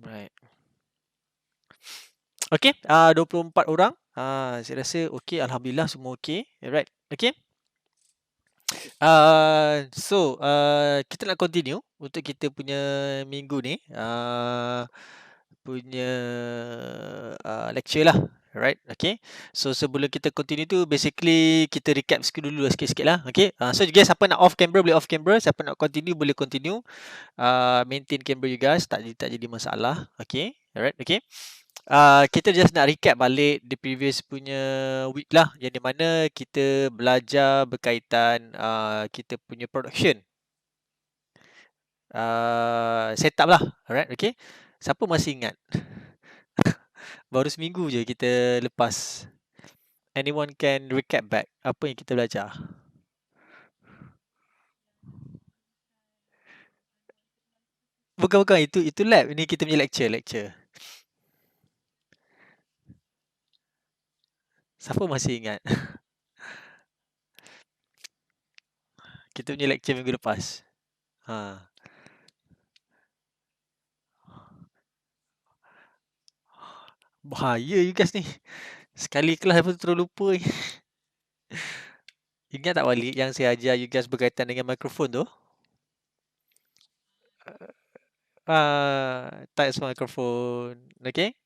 Right. Okay, 24 orang. Saya rasa okey, alhamdulillah semua okey. Alright. Okay. Kita nak continue untuk kita punya minggu ni. Punya lecture lah. Alright, okay. So sebelum kita continue tu, basically kita recap dulu sikit-sikit lah. Okay. So you guys siapa nak off camera boleh off camera, siapa nak continue boleh continue. Maintain camera you guys, tak jadi masalah. Okay. Alright, okay. Kita just nak recap balik the previous punya week lah, yang di mana kita belajar berkaitan kita punya production setup lah. Alright, okay. Siapa masih ingat? Baru seminggu je kita lepas. Anyone can recap back apa yang kita belajar? Bukan, itu lab. Ini kita punya lecture. Siapa masih ingat? Kita punya lecture minggu lepas. Bahaya you guys ni. Sekali kelas pun terus lupa. Ingat tak Walid yang saya ajar you guys berkaitan dengan mikrofon tu? Types microphone. Okay.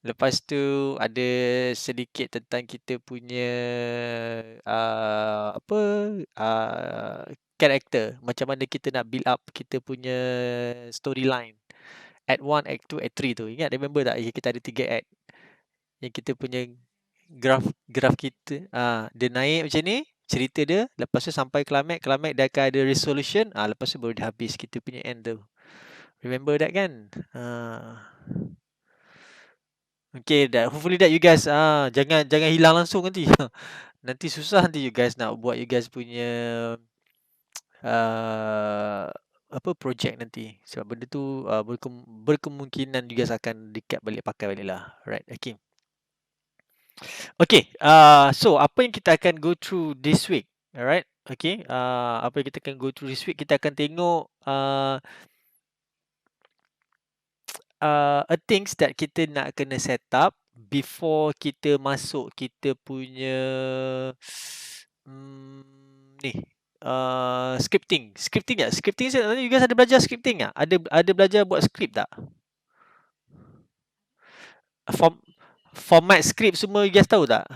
Lepas tu ada sedikit tentang kita punya karakter. Macam mana kita nak build up kita punya storyline. Act 1, Act 2, Act 3 tu. Ingat, remember tak? Kita ada 3 act. Yang kita punya graf kita. Dia naik macam ni. Cerita dia. Lepas tu sampai climax. Climax dia akan ada resolution. Lepas tu baru dia habis kita punya end tu. Remember that kan? Okay, hopefully that you guys jangan hilang langsung nanti. Nanti susah nanti you guys nak buat you guys punya project nanti. Sebab benda tu berkemungkinan you guys akan recap balik, pakai balik lah. Right, okay. Okay, so apa yang kita akan go through this week? Alright, okay. Apa yang kita akan go through this week? Kita akan tengok things that kita nak kena set up before kita masuk kita punya ni scripting you guys ada belajar scripting tak? Ada belajar buat script tak? Format script semua you guys tahu tak?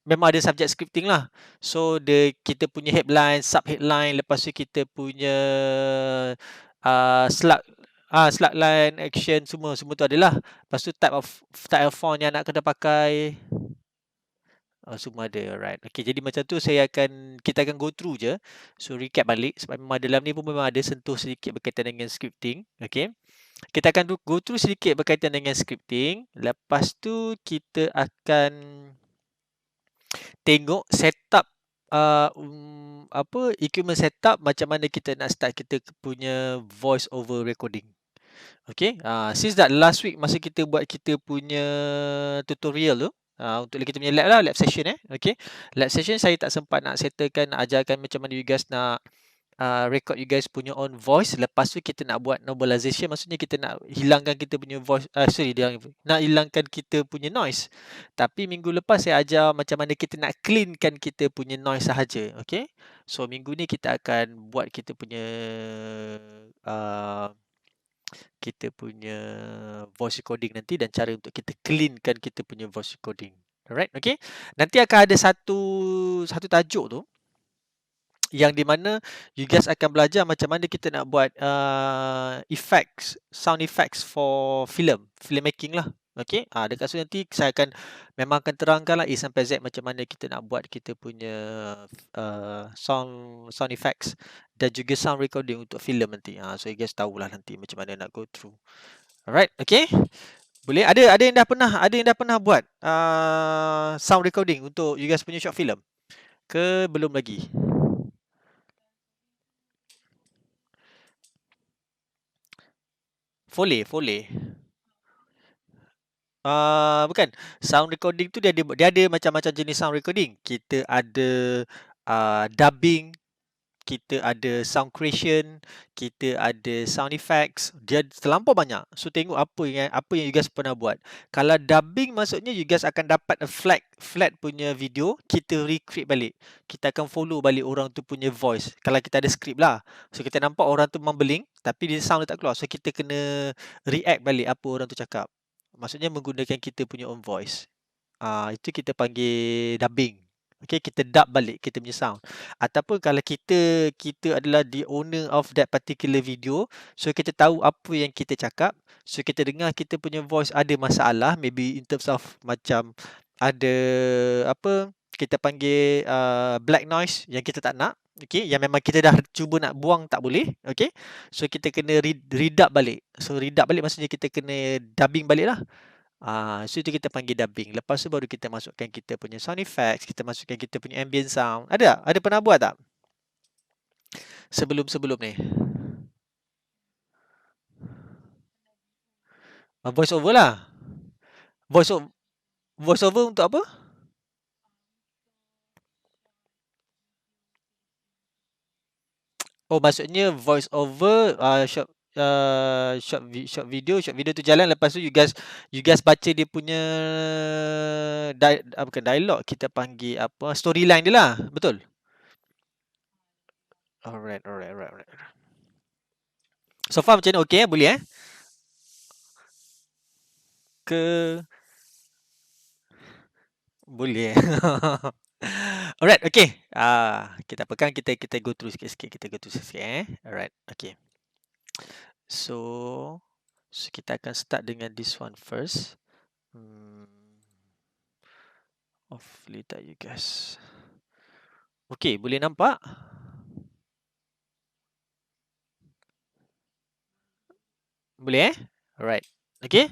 Memang ada subjek scripting lah. So kita punya headline, sub headline, lepas tu kita punya slugline, action, semua tu adalah. Lepas tu type of font yang nak kena pakai. Semua ada, right. Okay, jadi macam tu kita akan go through je. So recap balik sebab memang dalam ni pun memang ada sentuh sedikit berkaitan dengan scripting. Okay. Kita akan go through sedikit berkaitan dengan scripting. Lepas tu kita akan tengok setup equipment setup, macam mana kita nak start kita punya voice over recording. Okay, since that last week masa kita buat kita punya tutorial tu, untuk kita punya lab session okay, lab session saya tak sempat nak settlekan, nak ajarkan macam mana you guys nak record you guys punya own voice. Lepas tu kita nak buat normalization, maksudnya kita nak hilangkan kita punya voice, nak hilangkan kita punya noise. Tapi minggu lepas saya ajar macam mana kita nak cleankan kita punya noise sahaja. Okay, so minggu ni kita akan buat kita punya voice recording nanti, dan cara untuk kita cleankan kita punya voice recording. Alright, okay. Nanti akan ada satu tajuk tu yang di mana you guys akan belajar macam mana kita nak buat sound effects for filmmaking lah. Okay, dekat situ nanti saya memang akan terangkan lah A sampai Z macam mana kita nak buat kita punya sound effects dan juga sound recording untuk filem nanti. So you guys tahulah nanti macam mana nak go through. Alright, okay. Boleh? Ada yang dah pernah buat sound recording untuk you guys punya short film ke belum lagi? Foley. Bukan. Sound recording tu dia ada macam-macam jenis sound recording. Kita ada dubbing, kita ada sound creation, kita ada sound effects, dia terlampau banyak. So tengok apa yang you guys pernah buat. Kalau dubbing maksudnya you guys akan dapat a flat punya video, kita recreate balik. Kita akan follow balik orang tu punya voice. Kalau kita ada script lah. So kita nampak orang tu membeling tapi dia sound dia tak keluar. So kita kena react balik apa orang tu cakap. Maksudnya menggunakan kita punya own voice. Itu kita panggil dubbing. Okay, kita dub balik kita punya sound. Ataupun kalau kita adalah the owner of that particular video, so kita tahu apa yang kita cakap, so kita dengar kita punya voice ada masalah, maybe in terms of macam ada apa kita panggil black noise yang kita tak nak, okay, yang memang kita dah cuba nak buang tak boleh, okay, so kita kena redub balik. So redub balik maksudnya kita kena dubbing balik lah. So itu kita panggil dubbing. Lepas tu baru kita masukkan kita punya sound effects, kita masukkan kita punya ambient sound. Ada tak? Ada pernah buat tak? Sebelum-sebelum ni. Voice over lah. Voice over, voice over untuk apa? Oh, maksudnya voice over short video tu jalan, lepas tu you guys baca dia punya bukan dialog, kita panggil apa, storyline dia lah. Betul? Alright. So far macam ni okey boleh ke boleh. Alright, okay. Kita pegang, kita go through sikit-sikit. Kita go through sikit-sikit. Alright, okay. So kita akan start dengan this one first. Hopefully tak you guys. Okay, boleh nampak? Boleh Alright, okay.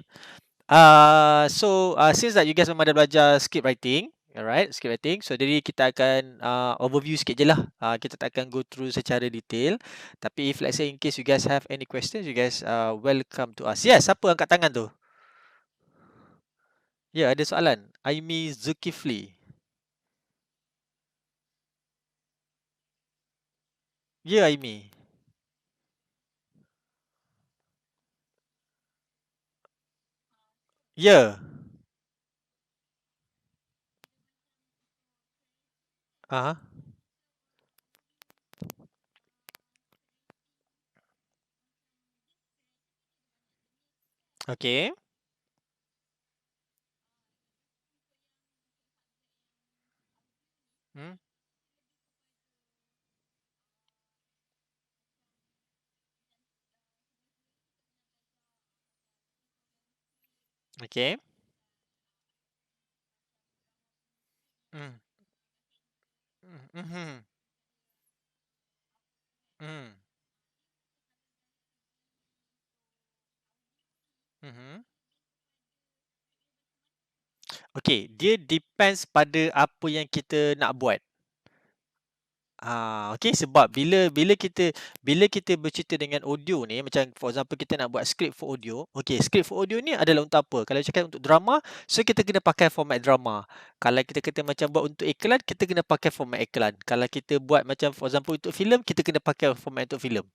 Since that you guys memang dah belajar script writing, alright, script writing. So jadi kita akan overview sikit je lah. Kita tak akan go through secara detail. Tapi if let's say in case you guys have any questions, you guys welcome to us. Yes, siapa angkat tangan tu? Ya, ada soalan. Aimi Zulkifli. Ya, Aimi. Ya. Aha. Okay. Hmm. Okay. Hmm. Hmm. Hmm. Hmm. Okay, dia depends pada apa yang kita nak buat. Okay, sebab bila kita bercerita dengan audio ni, macam for example kita nak buat script for audio. Okay, script for audio ni adalah untuk apa? Kalau cakap untuk drama, so kita kena pakai format drama. Kalau kita kata macam buat untuk iklan, kita kena pakai format iklan. Kalau kita buat macam for example untuk filem, kita kena pakai format untuk filem.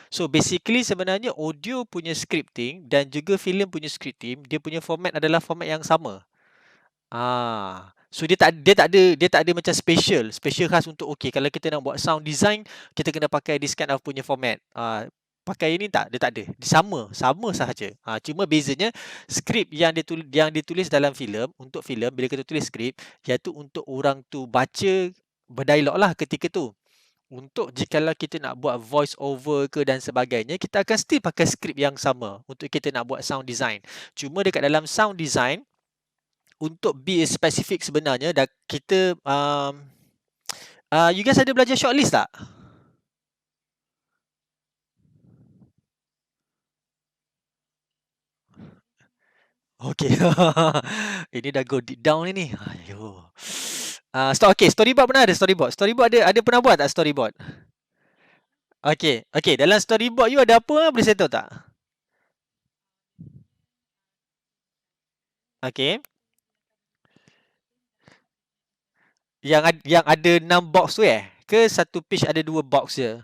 So basically sebenarnya audio punya scripting dan juga filem punya scripting, dia punya format adalah format yang sama. So dia tak ada macam special khas untuk okey kalau kita nak buat sound design, kita kena pakai this kind of punya format. Pakai ini tak, dia tak ada. Dia sama sahaja. Cuma bezanya skrip yang ditulis dalam filem, untuk filem bila kita tulis skrip, iaitu untuk orang tu baca berdialog lah ketika tu. Untuk jikalau kita nak buat voice over ke dan sebagainya, kita akan still pakai skrip yang sama untuk kita nak buat sound design. Cuma dekat dalam sound design, untuk be specific sebenarnya dah kita you guys ada belajar shortlist tak? Okay. Ini dah go deep down ni. Ayo. Storyboard pernah ada storyboard. Storyboard ada pernah buat tak storyboard? Okay, dalam storyboard you ada apa boleh saya tahu tak? Okay. Yang ada 6 box tu Ke satu page ada 2 box je?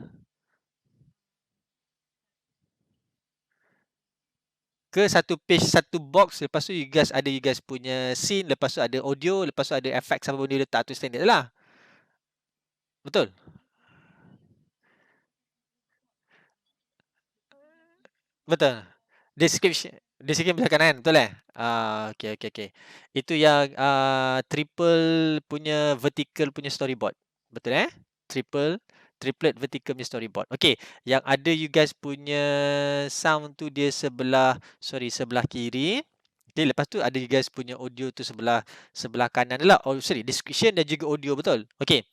Ke satu page, satu box, lepas tu you guys punya scene, lepas tu ada audio, lepas tu ada effect apa benda letak tu standard lah. Betul? Betul. Description belah kanan, betul eh? Okey, okey, okey. Itu yang triple punya vertical punya storyboard. Betul eh? Triple triplet vertical punya storyboard. Okey, yang ada you guys punya sound tu dia sebelah kiri. Okey, lepas tu ada you guys punya audio tu sebelah kanan lah. Oh, sorry, description dan juga audio, betul. Okey.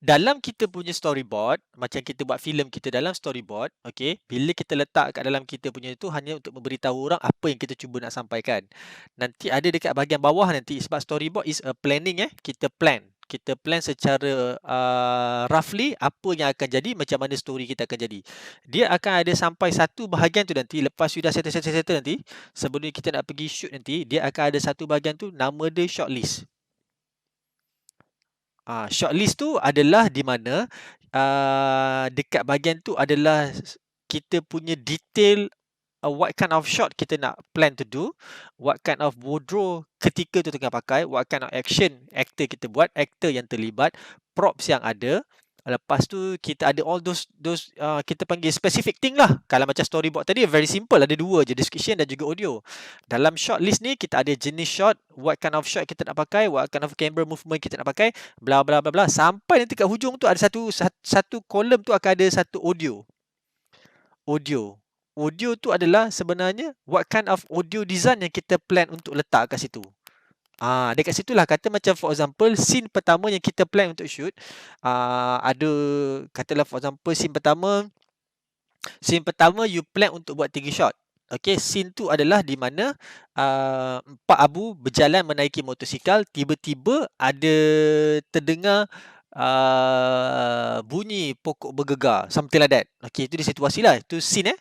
Dalam kita punya storyboard, macam kita buat filem kita dalam storyboard, okey, bila kita letak kat dalam kita punya itu hanya untuk memberitahu orang apa yang kita cuba nak sampaikan. Nanti ada dekat bahagian bawah nanti, sebab storyboard is a planning kita plan. Kita plan secara roughly apa yang akan jadi, macam mana story kita akan jadi. Dia akan ada sampai satu bahagian tu nanti, lepas sudah settle nanti, sebelum kita nak pergi shoot nanti, dia akan ada satu bahagian tu, nama dia shortlist. Shortlist tu adalah di mana dekat bahagian tu adalah kita punya detail, what kind of shot kita nak plan to do, what kind of wardrobe ketika tu tengah pakai, what kind of action actor kita buat, actor yang terlibat, props yang ada. Lepas tu kita ada all those kita panggil specific thing lah. Kalau macam storyboard tadi very simple, ada dua je, description dan juga audio. Dalam shot list ni kita ada jenis shot, what kind of shot kita nak pakai, what kind of camera movement kita nak pakai, bla bla bla bla, sampai nanti kat hujung tu ada satu kolom tu akan ada satu audio. Audio tu adalah sebenarnya what kind of audio design yang kita plan untuk letak kat situ. Dekat situlah kata macam for example scene pertama yang kita plan untuk shoot, ada katalah for example scene pertama you plan untuk buat 3 shot. Okey, scene tu adalah di mana Pak Abu berjalan menaiki motosikal, tiba-tiba ada terdengar bunyi pokok bergegar, something like that. Okey, itu di situasi lah, itu scene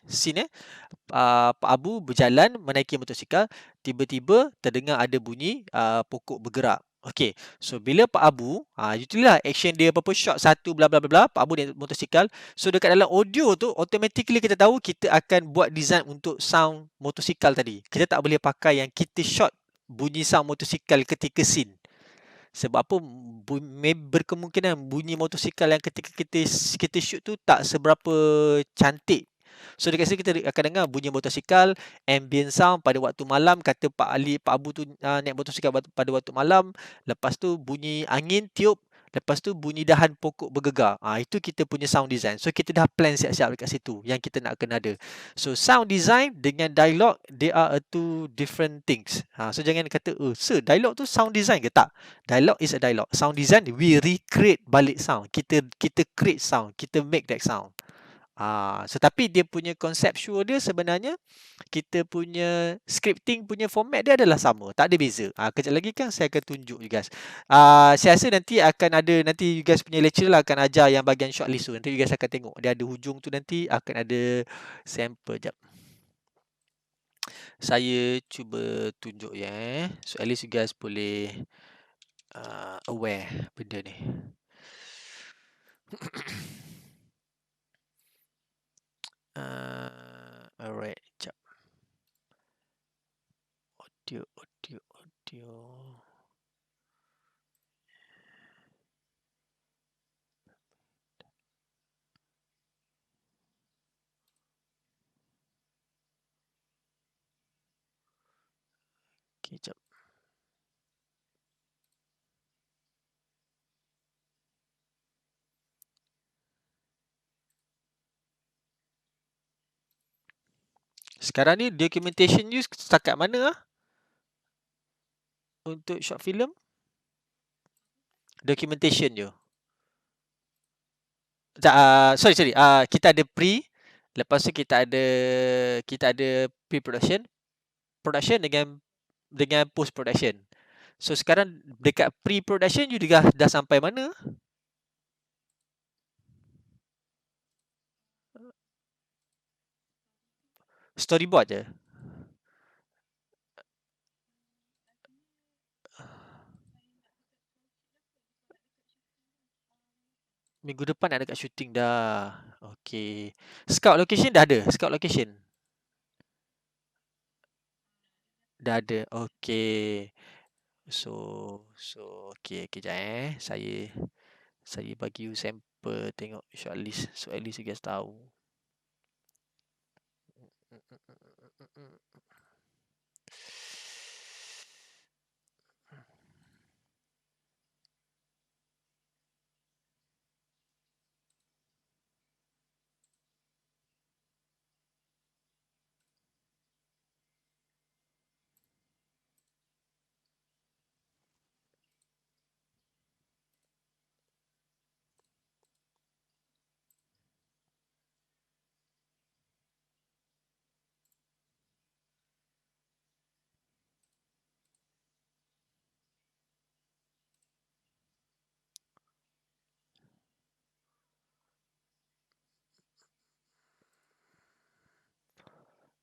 Pak Abu berjalan menaiki motosikal, tiba-tiba terdengar ada bunyi pokok bergerak. Okey, so bila Pak Abu, itulah action dia, apa-apa shot satu bla bla bla bla, Pak Abu naik motosikal. So dekat dalam audio tu automatically kita tahu kita akan buat design untuk sound motosikal tadi. Kita tak boleh pakai yang kita shot bunyi sound motosikal ketika scene. Sebab apa? Berkemungkinan bunyi motosikal yang ketika kita shoot tu tak seberapa cantik. So dekat sini kita akan dengar bunyi motosikal, ambient sound pada waktu malam, kata Pak Abu tu naik motosikal pada waktu malam, lepas tu bunyi angin tiup, lepas tu bunyi dahan pokok bergegar. Itu kita punya sound design. So kita dah plan siap-siap dekat situ yang kita nak kena ada. So sound design dengan dialog, they are two different things. So jangan kata, sir, dialog tu sound design ke? Tak. Dialog is a dialog. Sound design, we recreate balik sound. Kita create sound. Kita make that sound. Tapi dia punya conceptual dia sebenarnya, kita punya scripting punya format dia adalah sama, tak ada beza. Kejap lagi kan saya akan tunjuk you guys. Saya rasa nanti akan ada, nanti you guys punya lecturer lah akan ajar yang bahagian shortlist tu. Nanti you guys akan tengok, dia ada hujung tu nanti akan ada sampel. Jap, saya cuba tunjuk ya. So at least you guys boleh aware benda ni. Alright, jap. Audio. Okay, jap. Sekarang ni documentation you setakat mana untuk short film? Documentation you. Sorry. Kita ada pre, lepas tu kita ada pre-production, production dengan post production. So sekarang dekat pre-production you dah sampai mana? Storyboard je. Minggu depan nak dekat shooting dah. Okay. Scout location dah ada? Scout location? Dah ada. Okay. Okay, kejap Saya bagi you sampel tengok shortlist. So at least you guys tahu.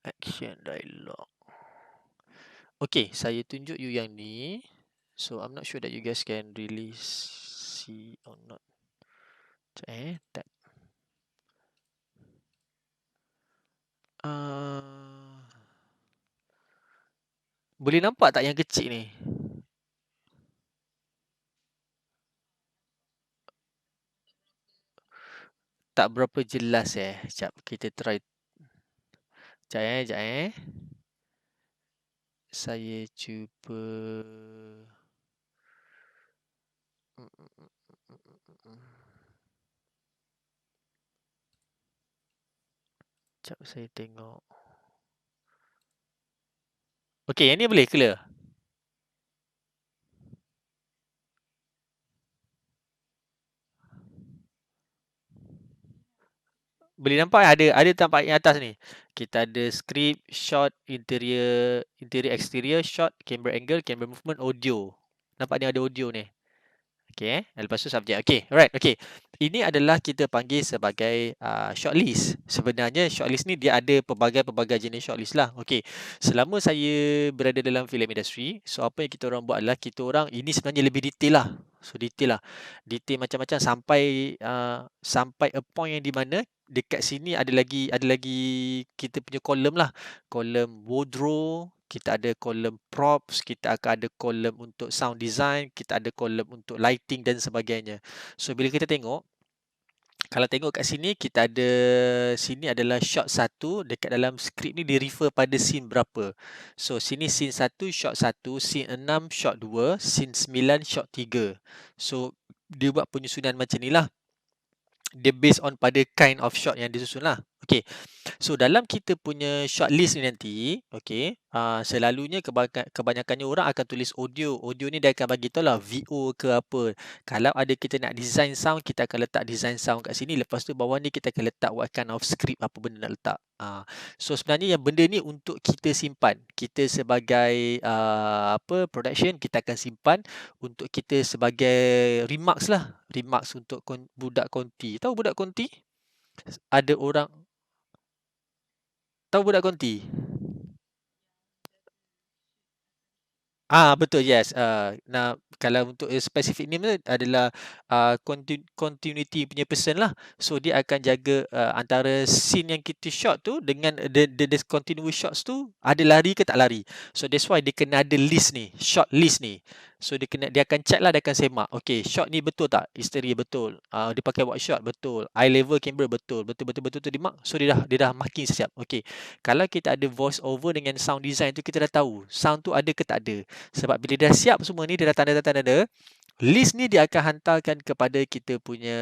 Action dialogue. Okay, saya tunjuk you yang ni. So I'm not sure that you guys can really see or not. Tap. Boleh nampak tak yang kecil ni? Tak berapa jelas Sekejap, kita try. Sekejap Saya cuba. Sekejap saya tengok. Okay, yang ni boleh clear? Boleh nampak ada tampak yang atas ni. Kita ada script, shot, interior exterior, shot, camera angle, camera movement, audio. Nampak ni ada audio ni. Okay, lepas tu subjek. Okay, alright, okay. Ini adalah kita panggil sebagai shortlist. Sebenarnya shortlist ni dia ada pelbagai-pelbagai jenis shortlist lah. Okay, selama saya berada dalam film industri, so apa yang kita orang buat adalah kita orang, ini sebenarnya lebih detail lah. So detail lah. Detail macam-macam sampai a point yang di mana dekat sini ada lagi kita punya kolom lah. Kolom wardrobe, kita ada kolom props, kita akan ada kolom untuk sound design, kita ada kolom untuk lighting dan sebagainya. So bila kita tengok, kalau tengok kat sini, kita ada sini adalah shot 1, dekat dalam skrip ni dia refer pada scene berapa. So sini scene 1, shot 1, scene 6, shot 2, scene 9, shot 3. So dia buat penyusunan macam ni lah. Dia based on pada kind of shot yang disusun lah. Okay. So dalam kita punya shortlist ni nanti, okay, selalunya kebanyakannya orang akan tulis audio. Audio ni dia akan bagi tahu lah VO ke apa. Kalau ada kita nak design sound, kita akan letak design sound kat sini. Lepas tu bawah ni kita akan letak what kind of script, apa benda nak letak. So sebenarnya yang benda ni untuk kita simpan. Kita sebagai production, kita akan simpan untuk kita sebagai remarks lah. Remarks untuk budak konti. Tahu budak konti? Ada orang tahu budak konti? Betul, yes. Kalau untuk spesifik name tu adalah continuity punya person lah. So dia akan jaga antara scene yang kita shot tu dengan the continuous shots tu ada lari ke tak lari. So that's why dia kena ada list ni, shot list ni. So dia akan check lah, dia akan semak. Okay, shot ni betul tak? History betul. Dia pakai wide shot betul. Eye level camera betul. Betul tu dia mark. So dia dah marking siap. Okay. Kalau kita ada voice over dengan sound design tu, kita dah tahu sound tu ada ke tak ada. Sebab bila dah siap semua ni, dia dah tanda, list ni dia akan hantarkan kepada kita punya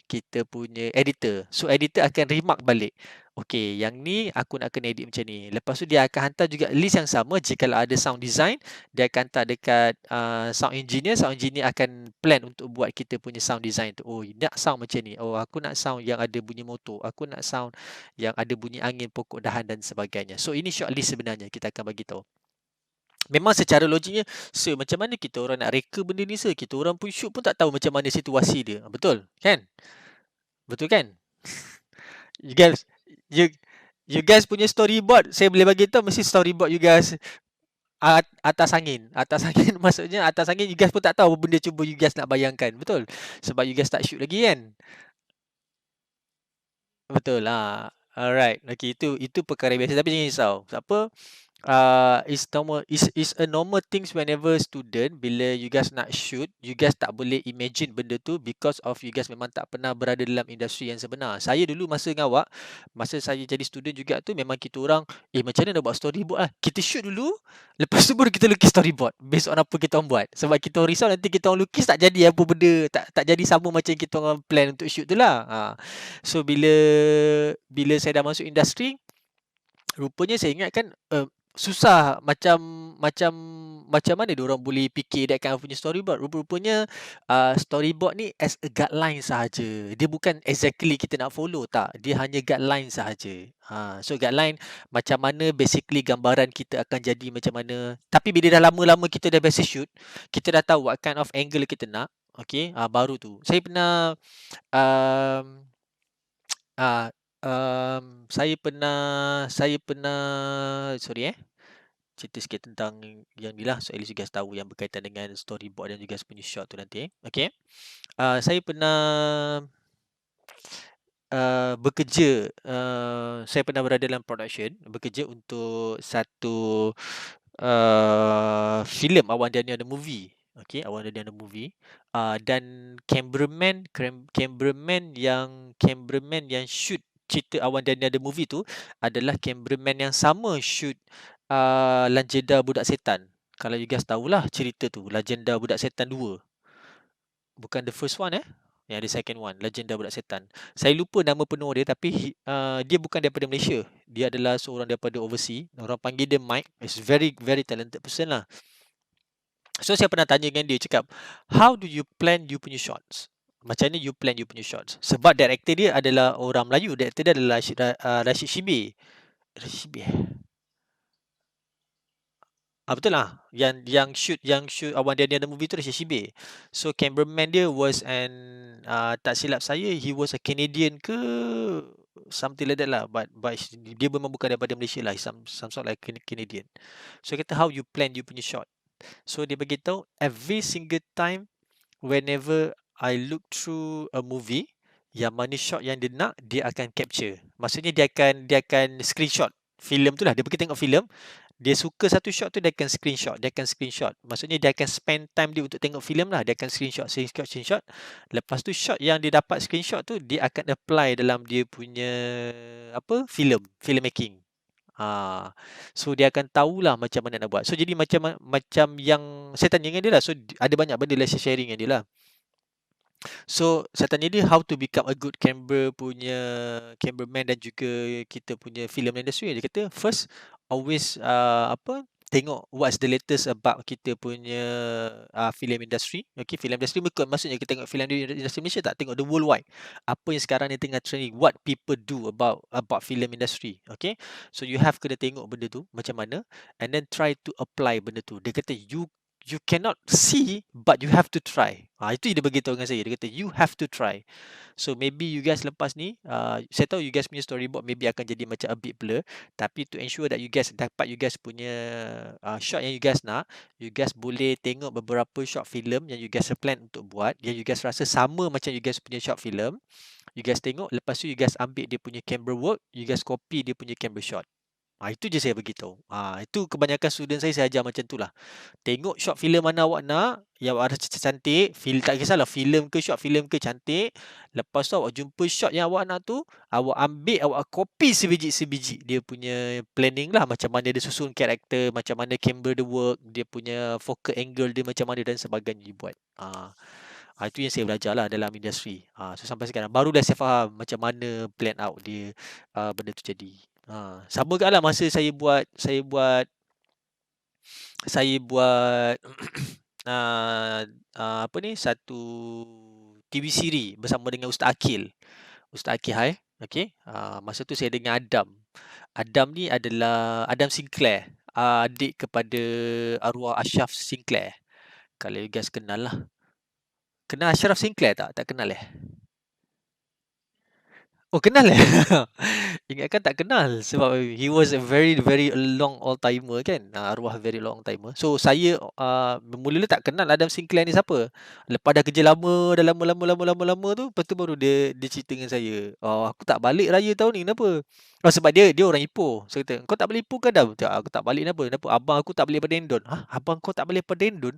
kita punya editor. So editor akan remark balik. Okay, yang ni aku nak kena edit macam ni. Lepas tu dia akan hantar juga list yang sama. Jika ada sound design, dia akan hantar dekat sound engineer. Sound engineer akan plan untuk buat kita punya sound design tu. Oh, nak sound macam ni. Oh, aku nak sound yang ada bunyi motor. Aku nak sound yang ada bunyi angin, pokok dahan dan sebagainya. So ini shortlist sebenarnya kita akan bagi tahu. Memang secara logiknya, macam mana kita orang nak reka benda ni, kita orang pun shoot pun tak tahu macam mana situasi dia. Betul? Kan? Betul kan? You guys, you guys punya storyboard, saya boleh bagi tahu mesti storyboard you guys. Atas angin. Atas angin maksudnya atas angin you guys pun tak tahu apa benda cuba you guys nak bayangkan, betul? Sebab you guys tak shoot lagi kan? Betul lah. Alright. Okay, itu perkara biasa tapi jangan risau. Apa? Is a normal things whenever student bila you guys nak shoot, you guys tak boleh imagine benda tu because of you guys memang tak pernah berada dalam industri yang sebenar. Saya dulu masa dengan awak, masa saya jadi student juga tu memang kita orang macam mana nak buat storyboard lah. Kita shoot dulu, lepas tu baru kita lukis storyboard based on apa kita orang buat. Sebab kita orang risau nanti kita orang lukis tak jadi apa benda, tak jadi sama macam kita orang plan untuk shoot tu lah. So bila saya dah masuk industri, rupanya saya ingat kan susah macam macam macam mana diorang boleh fikir that kind of punya storyboard. Rupa-rupanya storyboard ni as a guideline sahaja. Dia bukan exactly kita nak follow, tak. Dia hanya guideline sahaja. So guideline macam mana basically gambaran kita akan jadi macam mana. Tapi bila dah lama-lama kita dah biasa shoot, kita dah tahu what kind of angle kita nak. Okay, baru tu. Saya pernah um, Ah, saya pernah sorry cerita sikit tentang yang ni lah. So at least you guys tahu yang berkaitan dengan storyboard dan juga punya shot tu nanti. Okay. Saya pernah bekerja, saya pernah berada dalam production, bekerja untuk satu filem Awan Dan Ada Movie. Okay, Awan Dan Ada Movie. Dan cameraman yang shoot cerita Awan Dan Ada Movie tu adalah cameraman yang sama shoot Legenda Budak Setan. Kalau you guys tahulah cerita tu, Legenda Budak Setan 2. Bukan the first one yang the second one, Legenda Budak Setan. Saya lupa nama penuh dia tapi dia bukan daripada Malaysia. Dia adalah seorang daripada overseas. Orang panggil dia Mike. Is very very talented person lah. So saya pernah tanya dengan dia, cakap, how do you plan you punya shots? Macam mana you plan you punya shots? Sebab director dia adalah orang Melayu. Director dia adalah Rashid Shibir. Rashid Shibir. Betul lah. Yang shoot Awan Dan Ada Movie tu Rashid Shibir. So cameraman dia was tak silap saya, he was a Canadian ke something like that lah. But dia memang bukan daripada Malaysia lah. Some sort like Canadian. So kata how you plan you punya shot. So dia beritahu every single time whenever I look through a movie, yang mana shot yang dia nak, dia akan capture. Maksudnya dia akan screenshot filem tu lah. Dia pergi tengok filem, dia suka satu shot tu, dia akan screenshot. Maksudnya dia akan spend time dia untuk tengok filem lah. Dia akan screenshot. Lepas tu shot yang dia dapat screenshot tu, dia akan apply dalam dia punya filmmaking. So dia akan tahulah macam mana nak buat. So jadi macam yang saya tanya dengan dia lah. So ada banyak benda lah saya sharing dengan dia lah. So saya tanya dia how to become a good cameraman dan juga kita punya film industry. Dia kata first always tengok what's the latest about kita punya film industry. Okay, film industry maksudnya kita tengok film industry Malaysia, tak tengok the worldwide. Apa yang sekarang ni tengah trending, what people do about film industry. Okay, so you have kena tengok benda tu macam mana and then try to apply benda tu. Dia kata you cannot see but you have to try. Itu dia beritahu dengan saya. Dia kata you have to try. So maybe you guys lepas ni, saya tahu you guys punya storyboard maybe akan jadi macam a bit blur, tapi to ensure that you guys dapat you guys punya shot yang you guys nak, you guys boleh tengok beberapa short film yang you guys plan untuk buat, yang you guys rasa sama macam you guys punya short film. You guys tengok, lepas tu you guys ambil dia punya camera work, you guys copy dia punya camera shot. Itu je saya beritahu. Itu kebanyakan student saya ajar macam tu lah. Tengok short filem mana awak nak, yang awak rasa cantik, tak kisahlah filem ke short filem ke cantik. Lepas tu awak jumpa shot yang awak nak tu, awak ambil, awak copy sebiji-sebiji dia punya planning lah, macam mana dia susun karakter, macam mana camera dia work, dia punya focal angle dia macam mana dan sebagainya dibuat. Itu yang saya belajar lah dalam industri. So sampai sekarang barulah saya faham macam mana plan out dia benda tu jadi. Sama juga lah masa saya buat satu TV siri bersama dengan Ustaz Akil Hai. Okay. Masa tu saya dengan Adam. Adam ni adalah Adam Sinclair, adik kepada arwah Ashraf Sinclair. Kalau you guys kenal lah. Kenal Ashraf Sinclair tak? Tak kenal Oh, kenal Ingatkan tak kenal sebab he was a very very long old timer kan. Arwah very long timer. So saya mula-mula tak kenal Adam Sinclair ni siapa. Lepas dah kerja lama, dah lama tu, lepas tu baru dia cerita dengan saya. Aku tak balik raya tahun ni kenapa? Sebab dia orang Ipoh. Saya kata, kau tak balik Ipoh ke Adam? Tak, aku tak balik kenapa? Kenapa? Abang aku tak balik Pendon. Abang kau tak balik Pendon?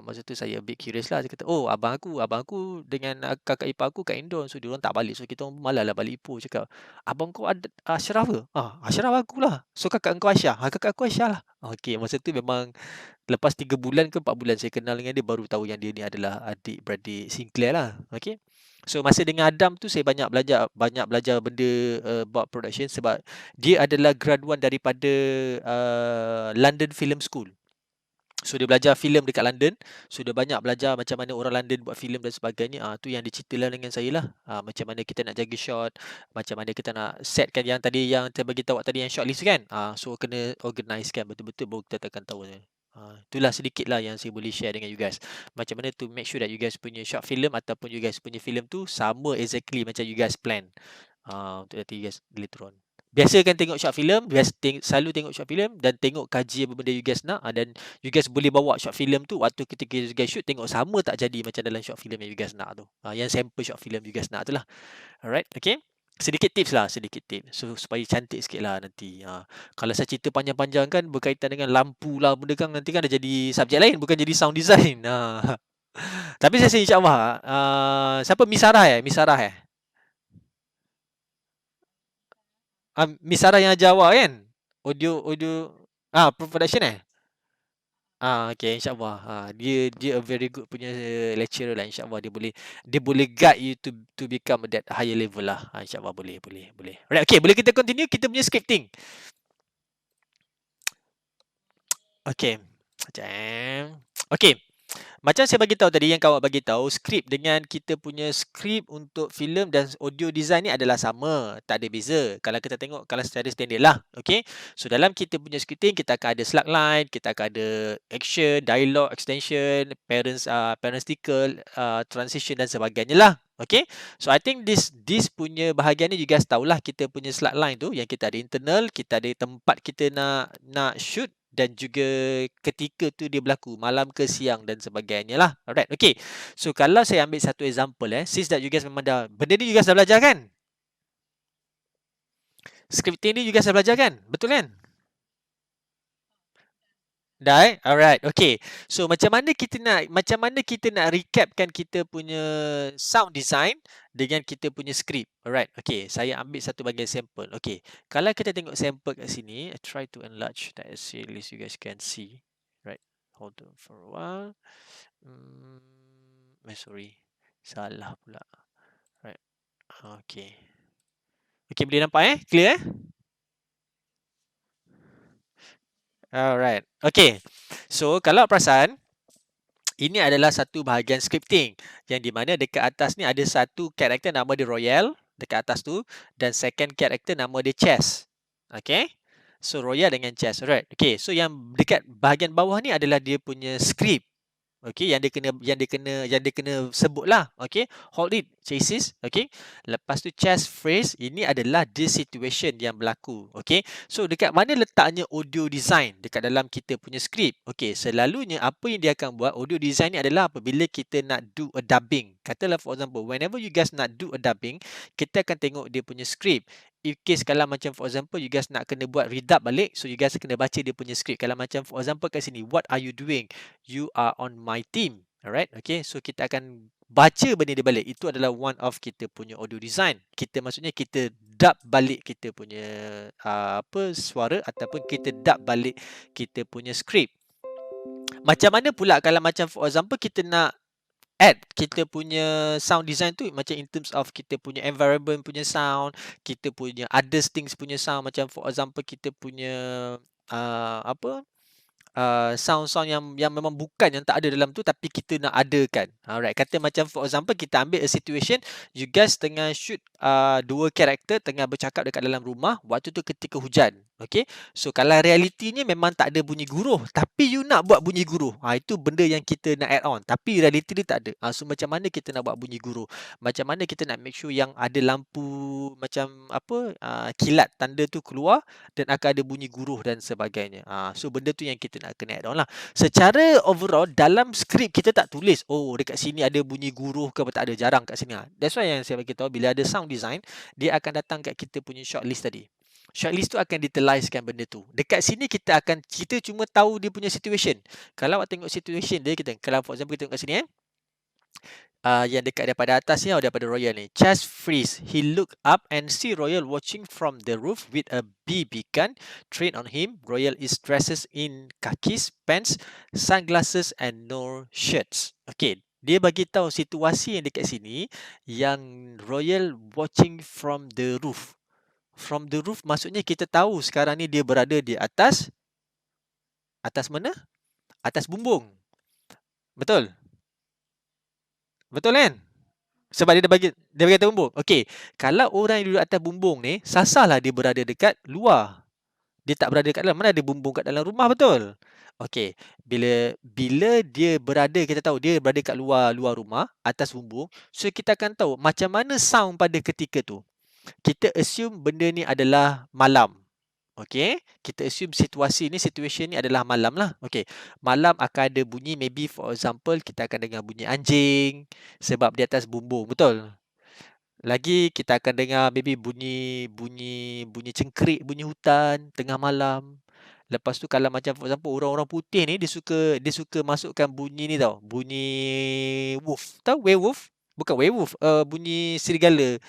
Masa tu saya a bit curious lah. Saya kata, oh abang aku dengan kakak ipar aku kat Indon. So diorang tak balik. So kita orang malas lah balik Ipoh. Cakap, abang kau ada Ashraf ke? Ashraf aku lah. So kakak kau Aisyah? Kakak aku Aisyah lah. Okey, masa tu memang lepas 3 bulan ke 4 bulan saya kenal dengan dia, baru tahu yang dia ni adalah adik-beradik Sinclair lah. Okey. So masa dengan Adam tu saya banyak belajar benda about production sebab dia adalah graduan daripada London Film School. So dia belajar filem dekat London. So dia banyak belajar macam mana orang London buat filem dan sebagainya. Tu yang diceritalah dengan saya lah. Macam mana kita nak jaga shot, macam mana kita nak setkan yang tadi yang saya bagi tahu tadi yang shot list kan. So kena organize kan betul-betul baru kita akan tahu ni. Itulah sedikit lah yang saya boleh share dengan you guys. Macam mana to make sure that you guys punya short film ataupun you guys punya filem tu sama exactly macam you guys plan. Untuk nanti you guys later on. Biasa kan tengok short film, selalu tengok short film dan tengok kaji apa benda you guys nak, dan you guys boleh bawa short film tu waktu ketika you guys shoot, tengok sama tak jadi macam dalam short film yang you guys nak tu. Yang sample short film you guys nak tu lah. Alright, okay. Sedikit tips lah, sedikit tips. So, supaya cantik sikit lah nanti. Kalau saya cerita panjang-panjang kan berkaitan dengan lampu lah benda kan, nanti kan dah jadi subjek lain, bukan jadi sound design. Tapi saya rasa insyaAllah, siapa Misarah Misarah Miss Sarah yang ajar awak kan? Audio production okay, insyaAllah. Dia a very good punya lecturer lah, insyaAllah dia boleh guide you to become that higher level lah. InsyaAllah boleh. Alright, okay, boleh kita continue kita punya scripting. Okay. Okay. Macam saya bagi tahu tadi, yang kawan bagi tahu, skrip dengan kita punya skrip untuk filem dan audio design ni adalah sama, tak ada beza. Kalau kita tengok kalau secara standard lah, okey. So dalam kita punya scripting kita akan ada slugline, kita akan ada action, dialogue, extension, parenthetical, transition dan sebagainya lah. Okay, so I think this punya bahagian ni you guys tahulah, kita punya slugline tu yang kita ada internal, kita ada tempat kita nak shoot dan juga ketika tu dia berlaku malam ke siang dan sebagainya lah. Alright, okay. So kalau saya ambil satu example since that you guys memang dah, benda ni you guys dah belajar kan? Scripting ni you guys dah belajar kan? Betul kan? Dah Alright, okay. So macam mana kita nak recapkan kita punya sound design dengan kita punya script. Alright, okay. Saya ambil satu bagian sampel. Okay, kalau kita tengok sampel kat sini, I try to enlarge that at least you guys can see. Right, hold on for a while. Sorry, salah pula. Right, okay. Okay, boleh nampak clear Alright, okay. So kalau perasan, ini adalah satu bahagian scripting yang di mana dekat atas ni ada satu karakter nama dia Royal dekat atas tu, dan second karakter nama dia Chess. Okay, so Royal dengan Chess. Alright, okay. So yang dekat bahagian bawah ni adalah dia punya script. Okey, yang dia kena sebutlah. Okey, hold it, chases. Okey, lepas tu chess phrase, ini adalah the situation yang berlaku. Okey, so dekat mana letaknya audio design dekat dalam kita punya script? Okey, selalunya apa yang dia akan buat, audio design ni adalah apabila kita nak do a dubbing. Katalah for example, whenever you guys nak do a dubbing, kita akan tengok dia punya script. In case kalau macam for example you guys nak kena buat redub balik, so you guys kena baca dia punya script. Kalau macam for example kat sini, what are you doing? You are on my team. Alright, okay. So kita akan baca benda dia balik. Itu adalah one of kita punya audio design. Kita maksudnya kita dub balik kita punya suara ataupun kita dub balik kita punya script. Macam mana pula kalau macam for example kita nak add kita punya sound design tu, macam in terms of kita punya environment punya sound, kita punya other things punya sound, macam for example kita punya sound-sound yang memang bukan, yang tak ada dalam tu tapi kita nak adakan. Alright, kata macam for example kita ambil a situation, you guys tengah shoot dua karakter tengah bercakap dekat dalam rumah waktu tu ketika hujan. Okey. So kalau realitinya memang tak ada bunyi guruh, tapi you nak buat bunyi guruh. Itu benda yang kita nak add on, tapi realiti dia tak ada. So macam mana kita nak buat bunyi guruh? Macam mana kita nak make sure yang ada lampu macam apa kilat tanda tu keluar dan akan ada bunyi guruh dan sebagainya. So benda tu yang kita nak kena add on lah. Secara overall dalam skrip kita tak tulis dekat sini ada bunyi guruh ke apa, tak ada, jarang kat sini. That's why yang saya bagi tahu bila ada sound design dia akan datang kat kita punya shortlist tadi. Shortlist tu akan detailizkan benda tu. Dekat sini kita cuma tahu dia punya situation. Kalau awak tengok situation dia, kalau for example kita tengok kat sini yang dekat daripada atas ni, daripada Royal ni. Chest freeze. He look up and see Royal watching from the roof with a BB gun trained on him. Royal is dressed in khakis, pants, sunglasses and no shirts. Okay, dia bagi tahu situasi yang dekat sini yang Royal watching from the roof. From the roof maksudnya kita tahu sekarang ni dia berada di atas mana? Atas bumbung. Betul? Betul kan? Sebab dia bagi atas bumbung. Okey, kalau orang yang duduk atas bumbung ni, sasarlah dia berada dekat luar. Dia tak berada dekat dalam. Mana ada bumbung kat dalam rumah, betul? Okey, bila dia berada, kita tahu dia berada kat luar rumah, atas bumbung. So kita akan tahu macam mana sound pada ketika tu. Kita assume benda ni adalah malam. Okey, kita assume situation ni adalah malam lah. Okey, malam akan ada bunyi, maybe for example kita akan dengar bunyi anjing sebab di atas bumbung, betul? Lagi kita akan dengar maybe bunyi cengkerik, bunyi hutan tengah malam. Lepas tu kalau macam for example orang-orang putih ni dia suka masukkan bunyi ni tau, bunyi wolf. Tahu werewolf? Bukan werewolf, bunyi serigala.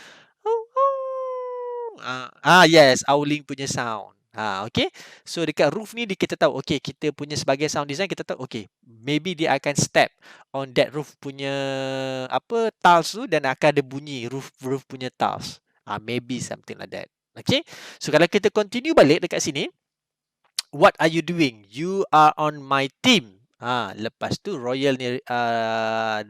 Yes, howling punya sound. Okay. So dekat roof ni kita tahu, okay, kita punya sebagai sound design kita tahu, okay, maybe dia akan step on that roof punya tiles tu dan akan ada bunyi roof punya tiles. Maybe something like that. Okay. So kalau kita continue balik dekat sini, what are you doing? You are on my team. Lepas tu Royal ni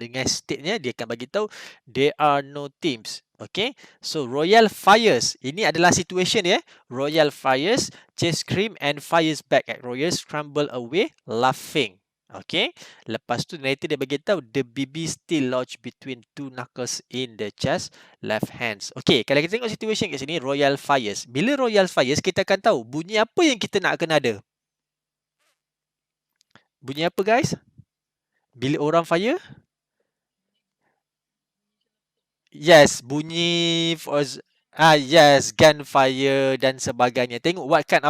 dengan state-nya dia akan bagi tahu there are no teams. Okay, so Royal fires. Ini adalah situation ya. Royal fires, Chase scream and fires back at Royal, scramble away laughing. Okay, lepas tu narrator dia bagi tahu the BB still lodged between two knuckles in the chest, left hands. Okay, kalau kita tengok situation kat sini, Royal fires. Bila Royal fires, kita akan tahu bunyi apa yang kita nak kena ada. Bunyi apa guys? Bila orang fire? Yes, bunyi yes, gunfire dan sebagainya. Tengok what kind